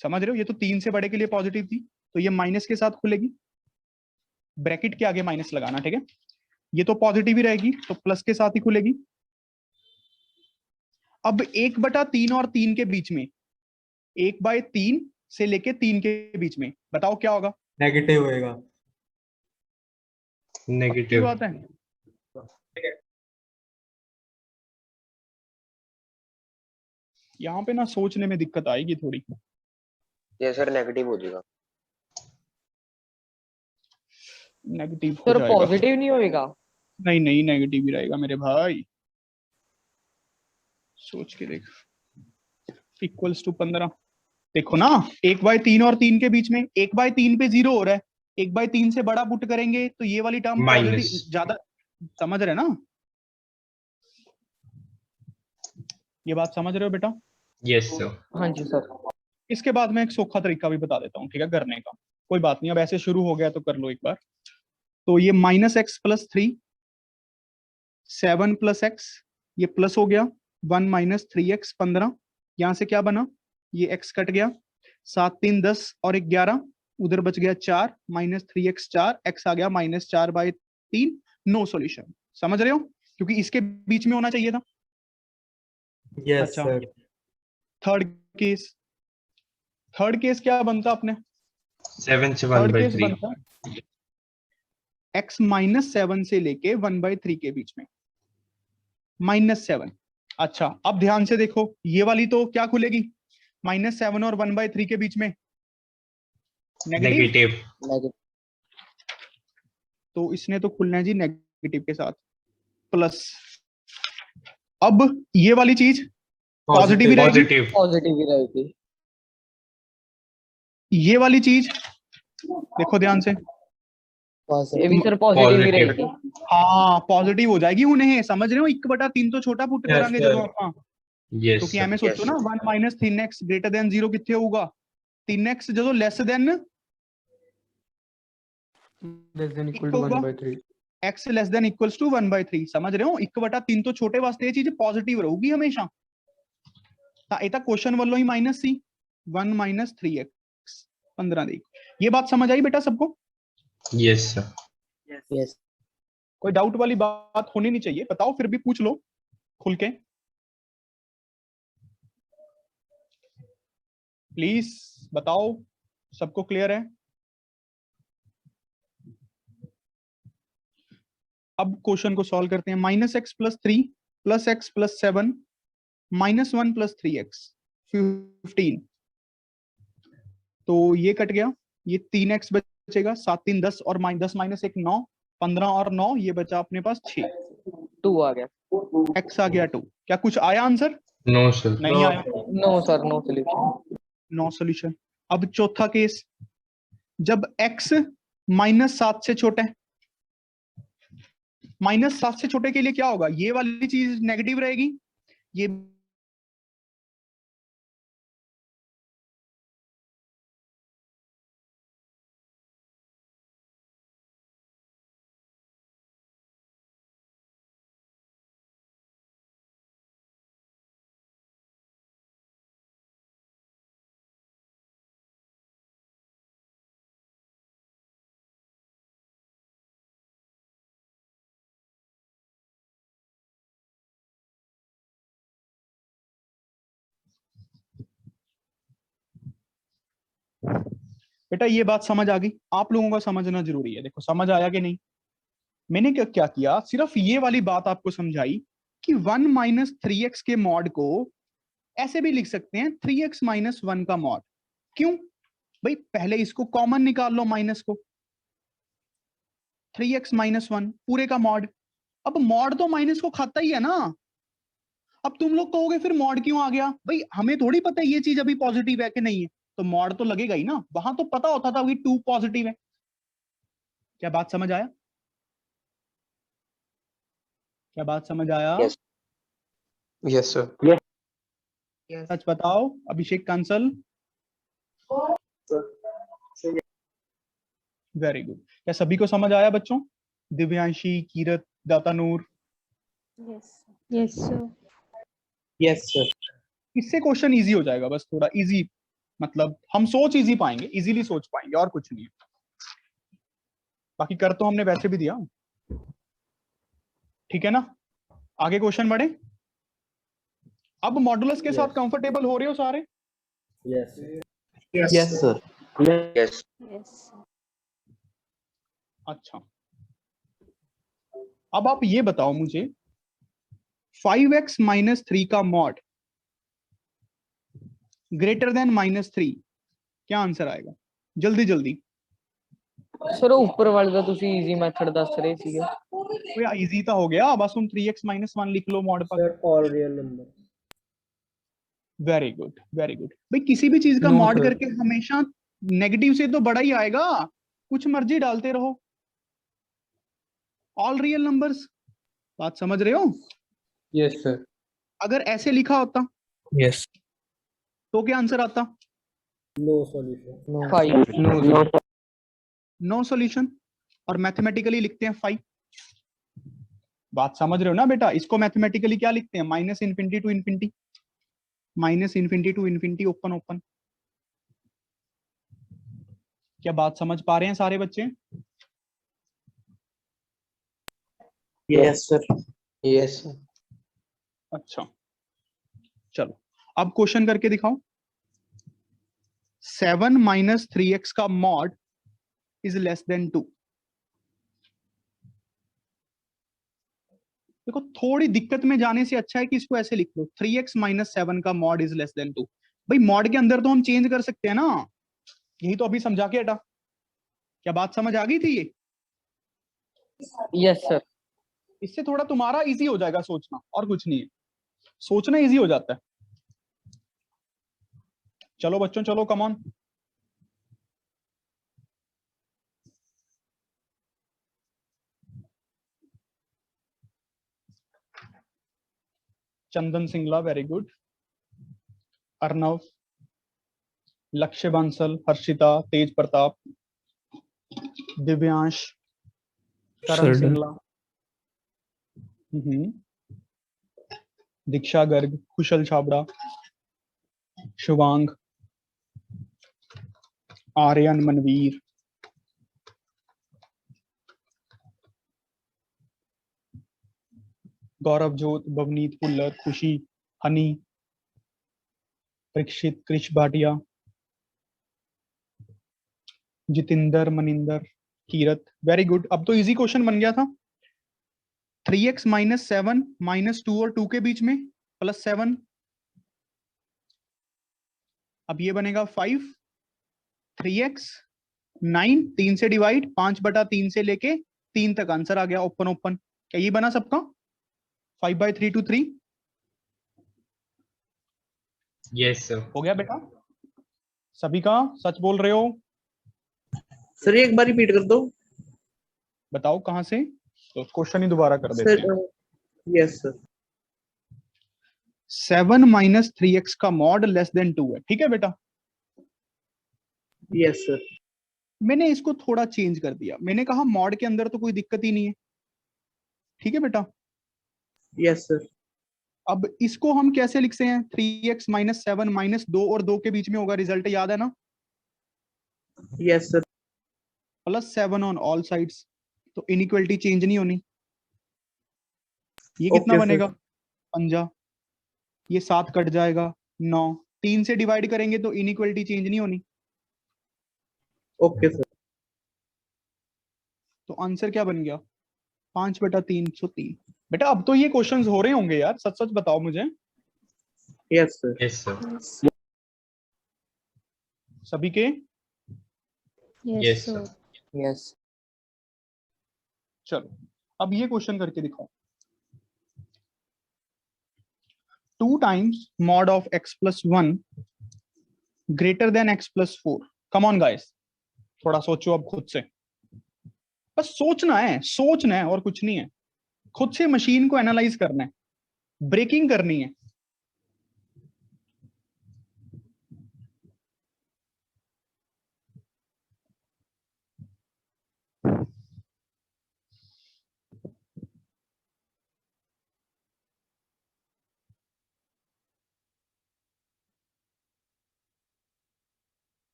समझ रहे हो? ये तो 3 से बड़े के लिए पॉजिटिव थी, तो ये माइनस के साथ खुलेगी, ब्रैकेट के आगे माइनस लगाना, ठीक है। ये तो पॉजिटिव ही रहेगी, तो प्लस के साथ ही खुलेगी। अब 1/3 और 3 के बीच में, 1/3 से लेके 3 के बीच में बताओ क्या होगा? नेगेटिव होएगा। पक्की नेगेटिव। बात है? यहाँ पे ना सोचने में दिक्कत आएगी थोड़ी। ये सर नेगेटिव हो जाएगा। नेगेटिव हो सर जाएगा? पॉजिटिव नहीं होएगा? नहीं नहीं, नेगेटिव ही रहेगा मेरे भाई, सोच के देख। इक्वल्स टू 15, देखो ना 1/3 और 3 के बीच में, 1/3 पे 0 हो रहा है, 1/3 से बड़ा पुट करेंगे तो ये वाली टर्म माइनस। पॉजिटिव ज्यादा, समझ रहे ना? ये बात समझ रहे हो बेटा? Yes sir. हाँ जी सर। इसके बाद मैं एक सोखा तरीका भी बता देता हूँ, ठीक है, करने का। कोई बात नहीं, अब ऐसे शुरू हो गया तो कर लो एक बार। तो ये -x + 3, 7 + x, ये प्लस हो गया, 1 - 3x 15, यहां से क्या बना, ये x कट गया, 7 3 10 और 1 11, उधर बच गया 4, -3x 4, x आ गया -4/3। नो सॉल्यूशन, समझ रहे हो? क्योंकि इसके बीच में होना चाहिए था। Yes, अच्छा, sir. थर्ड केस क्या बनता अपने? 7 से थर्ड केस 1/3। बनता x -7 से लेके 1/3 के बीच में, -7। अच्छा, अब ध्यान से देखो, ये वाली तो क्या खुलेगी, -7 और 1/3 के बीच में नेगेटिव, नेगेटिव। तो इसने तो खुलना है जी नेगेटिव के साथ, प्लस। अब ये वाली चीज पॉजिटिव ही रहेगी। पॉजिटिव। पॉजिटिव ही रहेगी। ये वाली चीज देखो ध्यान से, ये भी सर पॉजिटिव ही Positive. रहेगी। हाँ पॉजिटिव हो जाएगी। उन्हें समझ रहे हो, 1/3 तो छोटा पुट Yes, करांगे sir. जब आप, यस क्योंकि हमें सोचो Yes. ना 1 माइनस 3x ग्रेटर देन 0 कितने होगा, 3x जो less than Less than equal to 1/3. x less than equals to 1/3। समझ रहे हो, 1/3 तो छोटे वास्ते ये चीज पॉजिटिव रहूगी हमेशा। ਤਾਂ ਇਹ ਤਾਂ क्वेश्चन वालों ही माइनस सी 1 माइनस 3x 15 दी। ये बात समझ आई बेटा सबको? Yes sir. यस। कोई डाउट वाली बात होनी नहीं चाहिए, बताओ फिर भी पूछ लो खुल के प्लीज, बताओ सबको क्लियर है? अब क्वेश्चन को सॉल्व करते हैं। -x + 3 + x + 7 -1 + 3x 15। तो ये कट गया, ये 3x बचेगा, 7 3 10 और 10 - 1 9, 15 और 9 ये बचा अपने पास 6, 2 आ गया। x आ गया 2। क्या कुछ आया आंसर? No sir. नहीं No. आया, no sir, no solution. No solution. अब चौथा केस, जब x -7 से छोटा है, -7 से छोटे के लिए क्या होगा, ये वाली चीज नेगेटिव रहेगी, ये बेटा ये बात समझ आ गई? आप लोगों का समझना जरूरी है। देखो समझ आया कि नहीं? मैंने क्या किया, सिर्फ ये वाली बात आपको समझाई कि 1 माइनस 3x के मॉड को ऐसे भी लिख सकते हैं 3x - 1 का मॉड। क्यों भाई? पहले इसको कॉमन निकाल लो, माइनस को, 3x - 1 पूरे का मॉड। अब मॉड तो माइनस को खाता ही है ना। अब तुम लोग कहोगे फिर मॉड क्यों आ गया? भाई हमें थोड़ी पता है ये चीज अभी पॉजिटिव है कि नहीं है, तो मॉड तो लगेगा ही ना। वहां तो पता होता था कि 2 पॉजिटिव है। क्या बात समझ आया? क्या बात समझ आया? Yes. Yes sir. सच बताओ अभिषेक कंसल। Very good. क्या सभी को समझ आया बच्चों? Divyanshi, Kirat, Datanoor? Yes sir. Yes sir. इससे क्वेश्चन इजी हो जाएगा, बस थोड़ा इजी, मतलब हम सोच इजी पाएंगे, इजीली सोच पाएंगे, और कुछ नहीं है। बाकी कर तो हमने वैसे भी दिया, ठीक है ना? आगे क्वेश्चन बढ़े। अब मॉडुलस के साथ कंफर्टेबल हो रहे हो सारे? Yes sir. Yes. अच्छा, अब आप ये बताओ मुझे 5x - 3 का मॉड ग्रेटर देन -3, क्या आंसर आएगा? जल्दी जल्दी। सर ऊपर वाले ਦਾ ਤੁਸੀਂ ਈਜ਼ੀ ਮੈਥਡ ਦੱਸ ਰਹੇ ਸੀਗੇ। तो यार इजी तो हो गया, बस तुम 3x - 1 लिख लो मॉड पर। All real numbers. Very good, very good. भाई किसी भी चीज का No, मॉड sir. करके हमेशा नेगेटिव से तो बड़ा ही आएगा, कुछ मर्जी डालते रहो। ऑल रियल नंबर्स, बात समझ रहे हो? Yes, sir. अगर ऐसे लिखा होता Yes. तो क्या आंसर आता? No solution. No. 5। No. No solution. और मैथमेटिकली लिखते हैं 5। बात समझ रहे हो ना बेटा? इसको मैथमेटिकली क्या लिखते हैं? -∞ to ∞, -∞ to ∞, ओपन ओपन। क्या बात समझ पा रहे हैं सारे बच्चे? Yes sir. यस। अच्छा चलो, अब क्वेश्चन करके दिखाओ। 7 - 3x का मॉड इज लेस देन 2। देखो थोड़ी दिक्कत में जाने से अच्छा है कि इसको ऐसे लिख लो, 3x - 7 का मॉड इज लेस देन 2। भाई मॉड के अंदर तो हम चेंज कर सकते हैं ना, यही तो अभी समझा के हटा। क्या बात समझ आ गई थी ये? Yes sir. इससे थोड़ा तुम्हारा इजी हो जाएगा सोचना, और कुछ नहीं है, सोचना इजी हो जाता है। चलो बच्चों चलो, come on. Chandan Singla, very good. Arnav, लक्ष्य बांसल, हर्षिता, तेज प्रताप, दिव्यांश, करण Sir, सिंगला, दीक्षा गर्ग, कुशल छाबड़ा, शुभांग, आर्यन, मनवीर, गौरव जोत, भवनीत पुल्लर, खुशी, हनी, परीक्षित, कृष भाटिया, जितेंद्र, मनिंदर, कीरत, वेरी गुड। अब तो इजी क्वेश्चन बन गया था। 3x माइनस 7 माइनस 2 और 2 के बीच में प्लस 7, अब ये बनेगा 5, 3x 9, 3 से डिवाइड, 5/3 से लेके 3 तक आंसर आ गया, ओपन ओपन। क्या ये बना सबका? 5/3 to 3 यस सर। हो गया बेटा? सभी का सच बोल रहे हो? सर एक बार रिपीट कर दो। बताओ कहां से, तो क्वेश्चन ही दोबारा कर देते सर हैं। Yes sir. 7 माइनस 3x का मॉड लेस देन 2 है, ठीक है बेटा? Yes sir. मैंने इसको थोड़ा चेंज कर दिया, मैंने कहा मॉड के अंदर तो कोई दिक्कत ही नहीं है, ठीक है बेटा? Yes sir. अब इसको हम कैसे लिखते हैं? 3x माइनस 7 माइनस 2 और 2 के बीच में होगा रिजल्ट, याद है ना? Yes sir. Plus 7 on all sides, तो इनइक्वालिटी चेंज नहीं होनी। ये कितना Okay, sir. बनेगा? 5, ये 7 कट जाएगा, 9, 3 से डिवाइड करेंगे तो इनइक्वालिटी चेंज नहीं होनी। Okay sir. तो आंसर क्या बन गया? 5/303। बेटा अब तो ये क्वेश्चंस हो रहे होंगे यार, सच सच बताओ मुझे। Yes sir. Yes sir. सभी के? Yes sir. यस। चलो अब ये क्वेश्चन करके दिखाओ। 2 times mod of x plus 1 greater then x plus 4। Come on guys, थोड़ा सोचो अब खुद से, बस सोचना है, सोचना है और कुछ नहीं है। खुद से मशीन को एनालाइज करना है, ब्रेकिंग करनी है।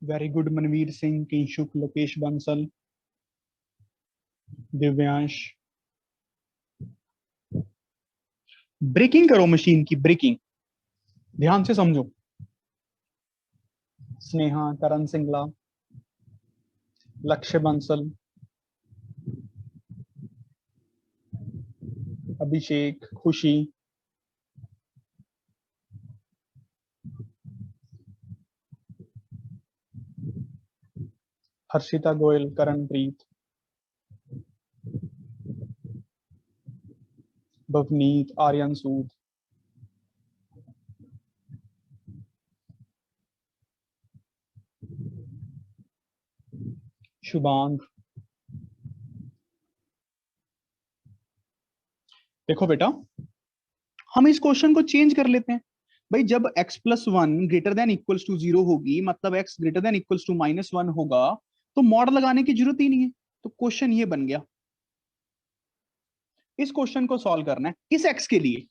Very good Manveer Singh, Kinshuk, Lokesh Bansal, Divyansh. Breaking करो मशीन की, ब्रेकिंग ध्यान से समझो। स्नेहा, करण सिंगला, लक्ष्य बंसल, अभिषेक, खुशी, हर्षिता गोयल, करणप्रीत, भवनीत, आर्यन सूद, शुभांग। देखो बेटा, हम इस क्वेश्चन को चेंज कर लेते हैं। भाई जब x plus 1 greater than equals to 0 होगी, मतलब x greater than equals to -1 होगा, तो मॉड लगाने की जरूरत ही नहीं है। तो क्वेश्चन ये बन गया। इस क्वेश्चन को सॉल्व करना है किस x के लिए?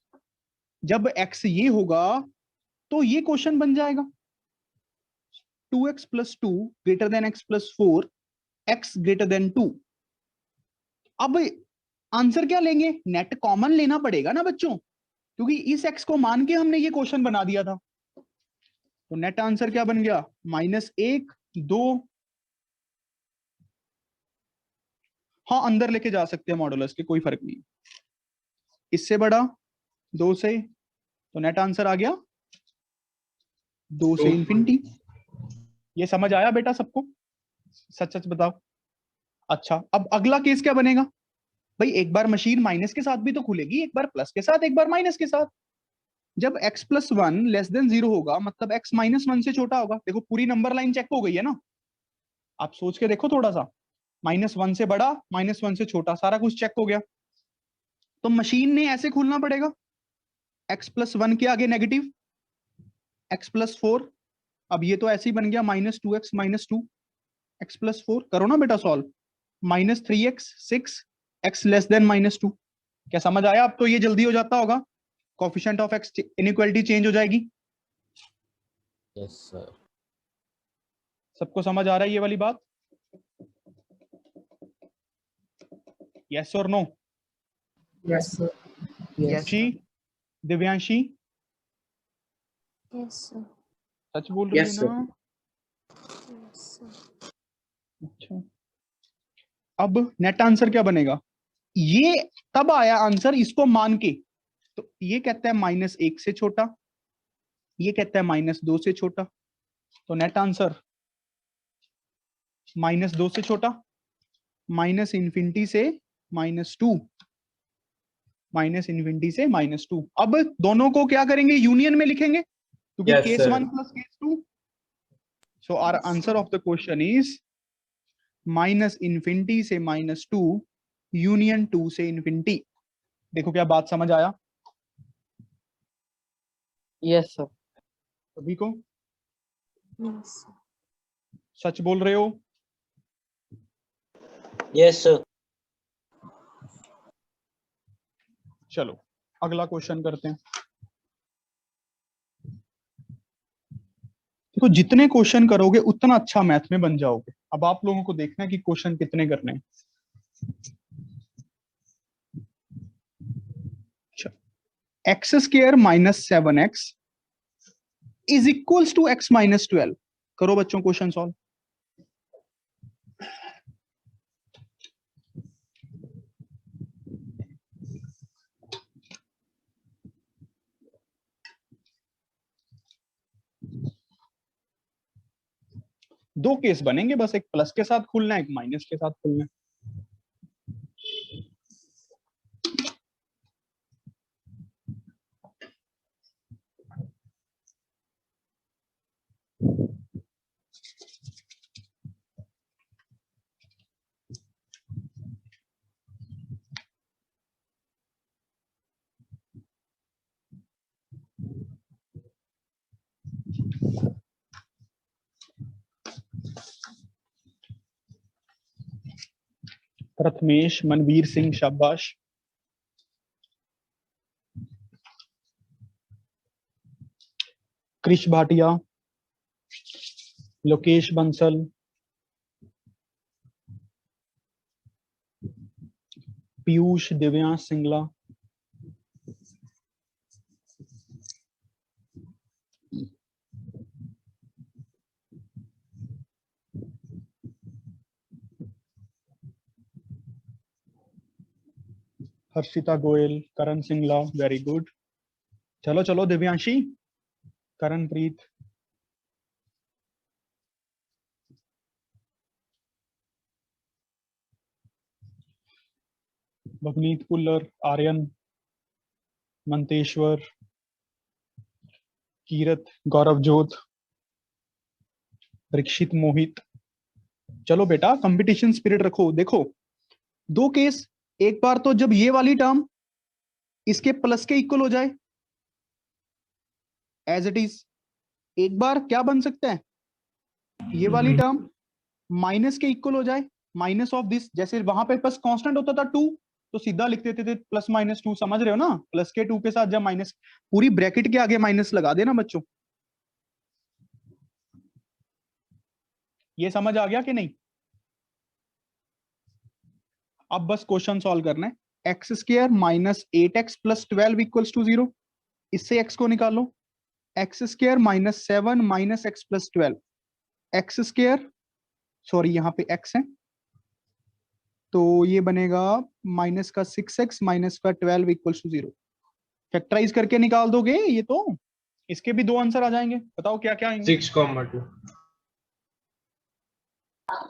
जब x ये होगा तो ये क्वेश्चन बन जाएगा 2x plus 2 greater than x plus 4, x greater then 2। अब आंसर क्या लेंगे? नेट कॉमन लेना पड़ेगा ना बच्चों, क्योंकि इस x को मान के हमने ये क्वेश्चन बना दिया था। तो नेट आंसर क्या बन गया? -1, 2। हाँ अंदर लेके जा सकते हैं मॉडुलस के, कोई फर्क नहीं। इससे बड़ा 2 से, तो नेट आंसर आ गया 2 से इंफिनिटी। ये समझ आया बेटा सबको? सच सच बताओ। अच्छा अब अगला केस क्या बनेगा? भाई एक बार मशीन माइनस के साथ भी तो खुलेगी, एक बार प्लस के साथ, एक बार माइनस के साथ। जब x plus one less than 0 होगा मतलब x माइनस वन से छोटा होगा। देखो पूरी नंबर लाइन चेक हो गई है ना, आप सोच के देखो थोड़ा सा, माइनस वन से बड़ा, माइनस वन से छोटा, सारा कुछ चेक हो गया। तो मशीन ने ऐसे खुलना पड़ेगा, x प्लस वन के आगे नेगेटिव, x प्लस फोर, अब ये तो ऐसे ही बन गया minus two x minus two, x plus four, करो ना बेटा solve, minus three x six, x less than minus two. क्या समझ आया? अब तो ये जल्दी हो जाता होगा, coefficient of x inequality change हो जाएगी। Yes sir. सबको समझ आ रहा है ये वाली बात? यस और नो? Yes, sir. शी, दिव्यांशी यस सर। सच बोल रही Yes, है sir. ना? Yes sir. अच्छा, अब नेट आंसर क्या बनेगा? ये तब आया आंसर इसको मान के, तो ये कहता है माइनस एक से छोटा, ये कहता है माइनस दो से छोटा, तो नेट आंसर माइनस दो से छोटा, माइनस इन्फिनिटी से माइनस टू, माइनस इन्फिनिटी से माइनस टू। अब दोनों को क्या करेंगे? यूनियन में लिखेंगे, क्योंकि Yes, case sir. One plus case two. So our answer of the question is minus infinity से माइनस टू यूनियन टू से इन्फिनिटी। देखो क्या बात समझ आया यस सर। सभी को? Yes sir. सच बोल रहे हो? Yes sir. चलो अगला क्वेश्चन करते हैं। देखो जितने क्वेश्चन करोगे उतना अच्छा मैथ में बन जाओगे। अब आप लोगों को देखना है कि क्वेश्चन कितने करने हैं। X square minus seven x is equals to x minus 12। करो बच्चों क्वेश्चन सॉल्व। दो केस बनेंगे बस, एक प्लस के साथ खुलना है, एक माइनस के साथ खुलना है। प्रथमेश, मनवीर सिंह, शाबाश। कृष भाटिया, लोकेश बंसल, पीयूष, दिव्यांश सिंगला, हर्षिता गोयल, करण सिंगला, वेरी गुड। चलो चलो दिव्यांशी, करणप्रीत, भवनीत पुल्लर, आर्यन, मंतेश्वर, कीरत, गौरव जोत, परीक्षित, मोहित। चलो बेटा कंपटीशन स्पिरिट रखो। देखो दो केस, एक बार तो जब ये वाली टर्म इसके प्लस के इक्वल हो जाए एज इट इज, एक बार क्या बन सकता है, ये वाली टर्म माइनस के इक्वल हो जाए, माइनस ऑफ दिस। जैसे वहां पे बस कांस्टेंट होता था टू, तो सीधा लिख देते थे प्लस माइनस टू, समझ रहे हो ना? प्लस के टू के साथ जब माइनस, पूरी ब्रैकेट के आगे माइनस लगा देना बच्चों। ये समझ आ गया कि नहीं? अब बस क्वेश्चन सॉल्व करना है। X square minus eight x plus 12 equals to 0, इससे एक्स को निकालो। X square minus seven minus x plus 12, x square, sorry यहाँ पे एक्स है, तो ये बनेगा माइनस का 6x माइनस का 12 इक्वल्स टू 0। फैक्टराइज करके निकाल दोगे ये तो, इसके भी दो आंसर आ जाएंगे। बताओ क्या क्या आएंगे? 6,2।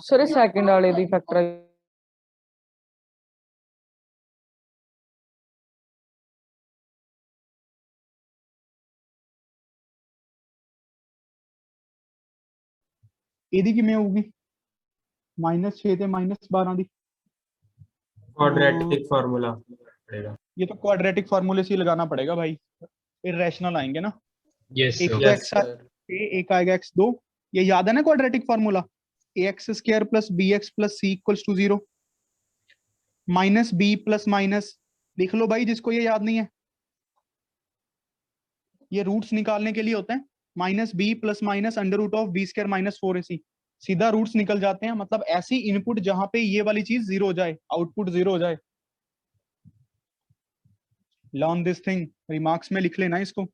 सर सेकंड वाले दी फैक्टर ਇਹਦੀ ਕਿਵੇਂ ਹੋਊਗੀ -6 ਤੇ -12 ਦੀ क्वाड्रेटिक फार्मूला पड़ेगा। ये तो क्वाड्रेटिक फार्मूले से ही लगाना पड़ेगा भाई, इरेशनल आएंगे ना। Yes, एक sir. तो Yes, x एक आएगा x2, ये याद है ना quadratic formula, ax² + bx + c = 0, -b + minus लिख लो भाई जिसको ये याद नहीं है, ये रूट्स निकालने के लिए होते हैं, -b + माइनस √(b² - 4ac), सीधा रूट्स निकल जाते हैं, मतलब ऐसी इनपुट जहां पे ये वाली चीज 0 हो जाए, आउटपुट 0 हो जाए। लर्न दिस थिंग, रिमार्क्स में लिख लेना इसको।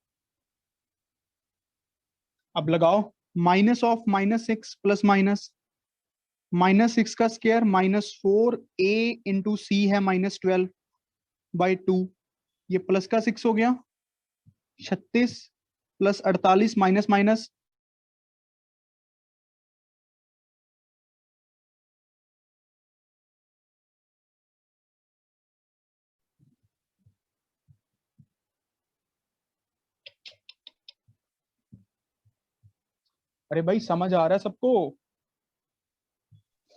अब लगाओ -(-6 + माइनस -6 का स्क्वायर -4a × c है -12/2, ये प्लस का 6 हो गया, 36 + 48 माइनस अरे भाई समझ आ रहा है सबको?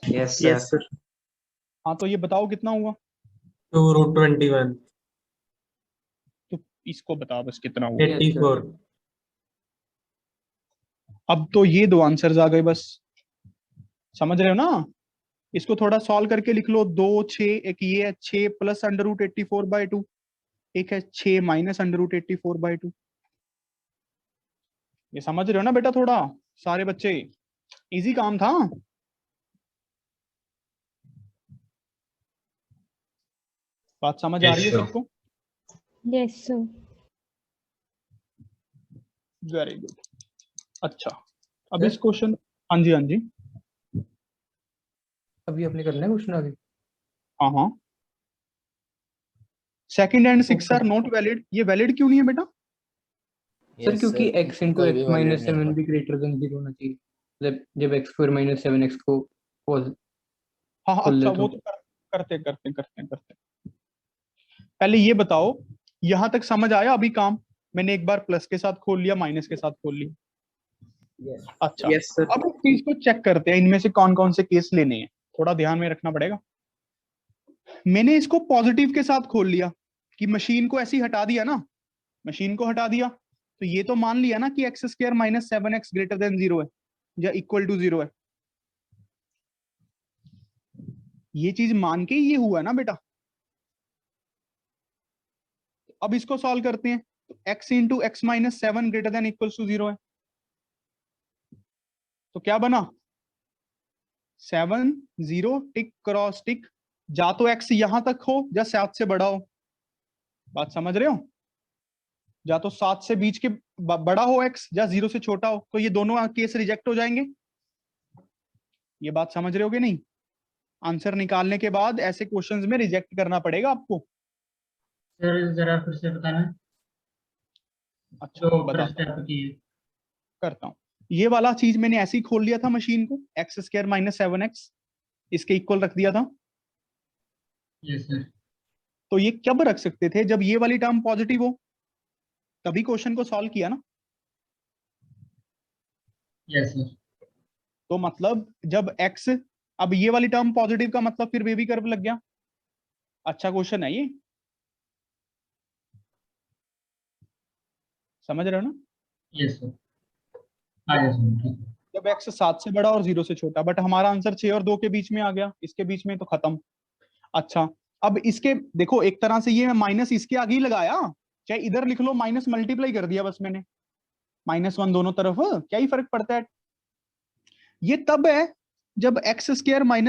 Yes, sir. Yes, sir. हाँ तो ये बताओ कितना हुआ, 2√21 तो इसको बताओ बस कितना हुआ। 84। अब तो ये दो आंसर्स आ गए बस, समझ रहे हो ना? इसको थोड़ा सॉल्व करके लिख लो, 2 6, एक ये है 6 + √84/2, एक है 6 - √84/2। ये समझ रहे हो ना बेटा? थोड़ा सारे बच्चे, इजी काम था। बात समझ आ रही है Yes, sir. सबको? Yes sir. Very good. अच्छा अब इस क्वेश्चन, हाँ जी हाँ जी, अभी अपने करना है क्वेश्चन आगे। हाँ हाँ, 2nd and 6 are not valid, ये वैलिड क्यों नहीं है बेटा? सर क्योंकि x × कोई भी x valid - नहीं 7 होगा। भी ग्रेटर देन 0 होना चाहिए, मतलब जब x² - 7x को हाँ खोल अच्छा, ले तो। वो तो करते। पहले ये बताओ, यहां तक समझ आया अभी काम? मैंने एक बार प्लस के साथ खोल लिया, माइनस के साथ खोल लिया। अच्छा Yes, sir. अब इस चीज को चेक करते हैं, इनमें से कौन कौन से केस लेने हैं, थोड़ा ध्यान में रखना पड़ेगा। मैंने इसको पॉजिटिव के साथ खोल लिया कि मशीन को ऐसे ही हटा दिया ना, मशीन को हटा दिया, तो ये तो मान लिया ना कि x² - 7x > 0 है या = 0 है, ये चीज मान के ये हुआ ना बेटा। अब इसको सॉल्व करते हैं, तो x × x - 7 > 0 है, तो क्या बना 7 0 टिक क्रॉस टिक, जा तो x यहां तक हो या 7 से बड़ा हो, बात समझ रहे हो? या तो 7 से बीच के बड़ा हो x या 0 से छोटा हो, तो ये दोनों केस रिजेक्ट हो जाएंगे। ये बात समझ रहे हो कि नहीं? आंसर निकालने के बाद ऐसे क्वेश्चंस में रिजेक्ट करना पड़ेगा आपको। सर जरा फिर से बताना, अच्छा जो बताता फर्स्ट स्टेप की है। करता हूँ। ये वाला चीज मैंने ऐसे ही खोल लिया था मशीन को, x² - 7x इसके इक्वल रख दिया था। Yes sir. तो ये कब रख सकते थे? जब ये वाली टर्म पॉजिटिव हो, तभी क्वेश्चन को सॉल्व किया ना। Yes sir. तो मतलब जब x, अब ये वाली टर्म पॉजिटिव का मतलब फिर बेबी कर्व लग गया। अच्छा क्वेश्चन है ये, समझ रहे हो ना? Yes sir. हाँ यस सर, ठीक है। जब x 7 से बड़ा और 0 से छोटा, बट हमारा आंसर 6 और 2 के बीच में आ गया, इसके बीच में तो खत्म। अच्छा अब इसके देखो, एक तरह से ये माइनस इसके आगे ही लगाया, चाहे इधर लिख लो, माइनस मल्टीप्लाई कर दिया बस मैंने, -1 दोनों तरफ, क्या ही फर्क पड़ता है। ये तब है जब x² -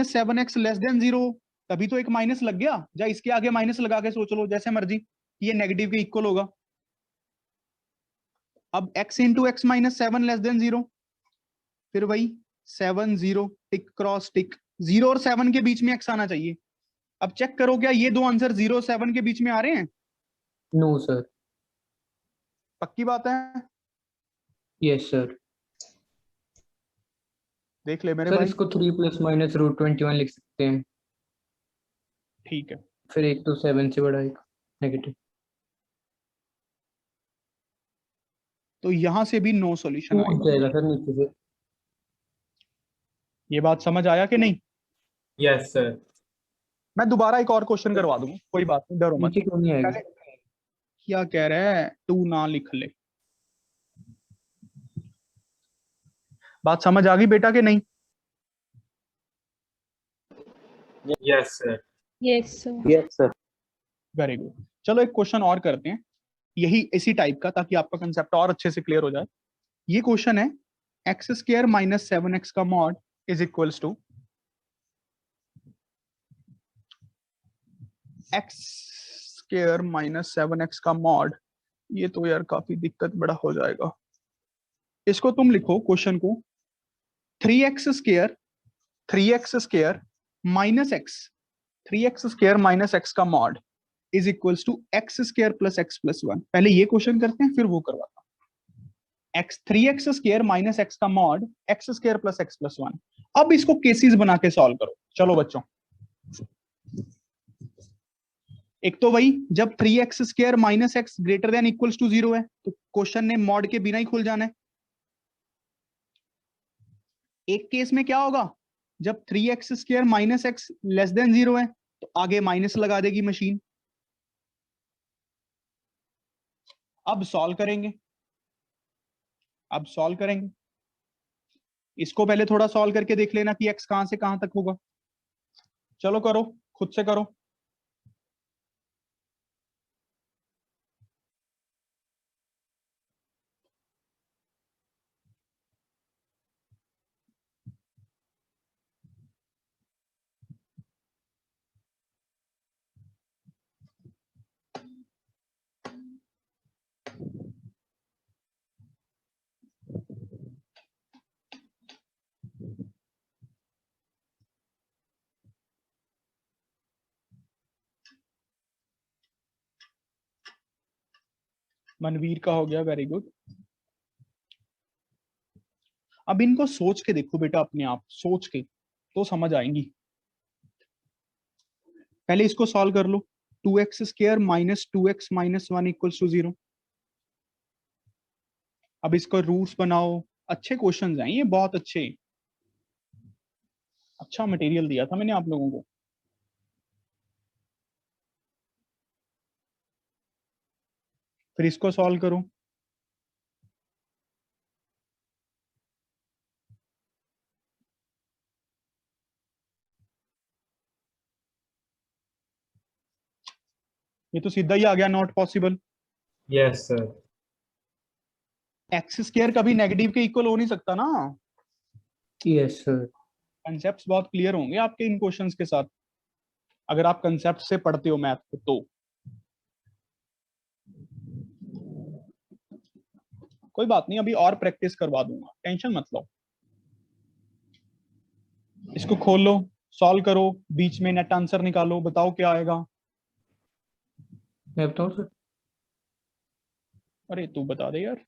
7x < 0, तभी तो एक माइनस लग गया, या इसके आगे माइनस लगा के सोच लो जैसे मर्जी, ये नेगेटिव के इक्वल होगा। अब x × x - 7 < 0, फिर वही 7 0 टिक क्रॉस टिक, 0 और 7 के बीच में x आना चाहिए। अब चेक करो क्या ये दो आंसर 0 और 7 के बीच में आ रहे हैं? No sir. पक्की बात है? Yes sir. देख ले मेरे सर भाई। इसको 3 ± √21 लिख सकते हैं, ठीक है, फिर एक तो 7 से बड़ा एक नेगेटिव। तो यहां से भी नो सॉल्यूशन टूट आएगा। जाएगा सर नीचे से। ये बात समझ आया कि नहीं? Yes sir. मैं दोबारा एक और क्वेश्चन करवा दूंगा, कोई बात नहीं, डरो मत। नीचे क्यों नहीं आएगी? पहले क्या कह रहा है, तू ना लिख ले। बात समझ आ गई बेटा कि नहीं? Yes sir. Yes sir. Yes, sir. Very good. चलो एक क्वेश्चन और करते हैं, यही इसी टाइप का, ताकि आपका कंसेप्ट और अच्छे से क्लियर हो जाए। ये क्वेश्चन है, एक्स स्क्वायर माइनस 7x का mod is equals to x square minus 7x का मॉड। ये तो यार काफी दिक्कत बड़ा हो जाएगा। इसको तुम लिखो क्वेश्चन को, 3x square minus x, 3x square minus x का mod is equals to x square plus x plus 1। पहले ये क्वेश्चन करते हैं, फिर वो करवाता हूं। 3x स्क्वायर माइनस एक्स का mod x square plus x plus 1। अब इसको केसेस बना के सॉल्व करो। चलो बच्चों, एक तो वही, जब 3x square minus x greater than equals to 0 है, तो क्वेश्चन ने मॉड के बिना ही खुल जाना है। एक केस में क्या होगा, जब 3x square minus x less than 0 है, तो आगे माइनस लगा देगी मशीन। अब सॉल्व करेंगे, इसको पहले थोड़ा सॉल्व करके देख लेना कि x कहां से कहां तक होगा। चलो करो, खुद से करो। मनवीर का हो गया, वेरी गुड। अब इनको सोच के देखो बेटा, अपने आप सोच के तो समझ आएंगी। पहले इसको सॉल्व कर लो, 2x square minus 2x minus 1 equals to 0। अब इसको रूट्स बनाओ। अच्छे क्वेश्चंस हैं ये, बहुत अच्छे, अच्छा मटेरियल दिया था मैंने आप लोगों को। फिर इसको सॉल्व करो। ये तो सीधा ही आ गया, not possible. Yes sir. X square कभी नेगेटिव के इक्वल हो नहीं सकता ना। Yes sir. कंसेप्ट्स बहुत क्लियर होंगे आपके इन क्वेश्चंस के साथ, अगर आप कंसेप्ट से पढ़ते हो मैथ को तो। कोई बात नहीं, अभी और प्रैक्टिस करवा दूंगा, टेंशन मत लो। इसको खोल लो, सॉल्व करो, बीच में नेट आंसर निकालो, बताओ क्या आएगा। मैं बताऊं सर? अरे तू बता दे यार।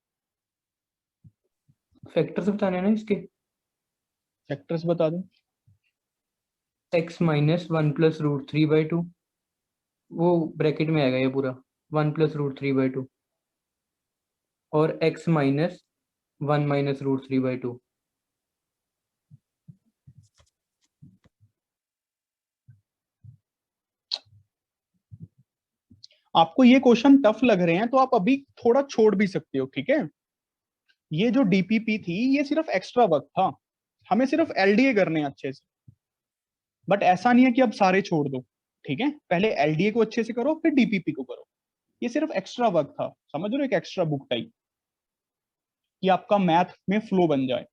फैक्टर्स बताने हैं ना इसके। फैक्टर्स बता दे। x माइनस 1 प्लस रूट 3/2, वो ब्रैकेट में आएगा ये पूरा, 1 प्लस रूट 3/2, और x माइनस 1 माइनस रूट 3/2। आपको ये क्वेश्चन टफ लग रहे हैं तो आप अभी थोड़ा छोड़ भी सकते हो, ठीक है। ये जो डीपीपी थी ये सिर्फ एक्स्ट्रा वर्क था, हमें सिर्फ एलडीए करने हैं अच्छे से। बट ऐसा नहीं है कि अब सारे छोड़ दो, ठीक है। पहले एलडीए को अच्छे से करो, फिर डीपीपी को करो। ये सिर्फ एक्स्ट्रा वर्क था, समझ रहे हो, एक एक्स्ट्रा बुक टाइप, कि आपका मैथ में फ्लो बन जाए।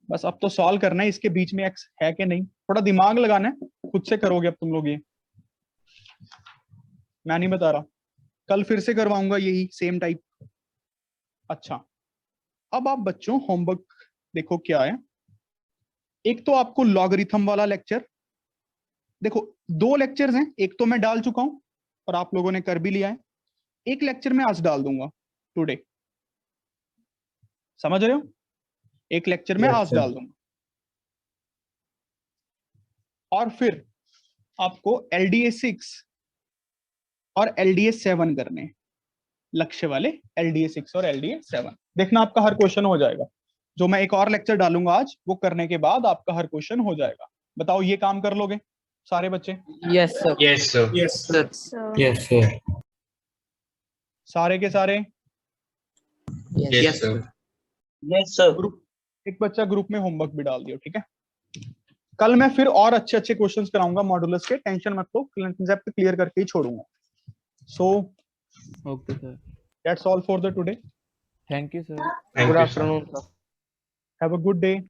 बस अब तो सॉल्व करना है, इसके बीच में एक्स है कि नहीं, थोड़ा दिमाग लगाना है, खुद से करोगे अब तुम लोग ये, मैं नहीं बता रहा। कल फिर से करवाऊंगा यही सेम टाइप। अच्छा, अब आप बच्चों होमवर्क देखो क्या है। एक तो आपको लॉगरिथम वाला लेक्चर, देखो 2 लेक्चर्स हैं, एक तो मैं डाल चुका हूं और आप लोगों ने कर भी लिया है, एक लेक्चर मैं आज डाल दूंगा टुडे, समझ रहे हो, एक लेक्चर में Yes, आज sir. डाल दूंगा। और फिर आपको LDA 6 और LDA 7 करने, लक्ष्य वाले LDA 6 और LDA 7। देखना आपका हर क्वेश्चन हो जाएगा। जो मैं एक और लेक्चर डालूंगा आज, वो करने के बाद आपका हर क्वेश्चन हो जाएगा। बताओ ये काम कर लोगे सारे बच्चे? Yes sir. Yes sir. Yes, sir. Yes sir. सारे के सारे? Yes sir. Yes, sir. Group, एक बच्चा ग्रुप में होमवर्क भी डाल दियो, ठीक है? कल मैं फिर और अच्छे अच्छे क्वेश्चंस कराऊंगा मॉड्यूलस के, टेंशन मत लो, कंसेप्ट क्लियर करके ही छोड़ूंगा। सो Okay, sir. That's all for the today. Thank you, sir. Thank good you, sir. Afternoon sir. Have a good day.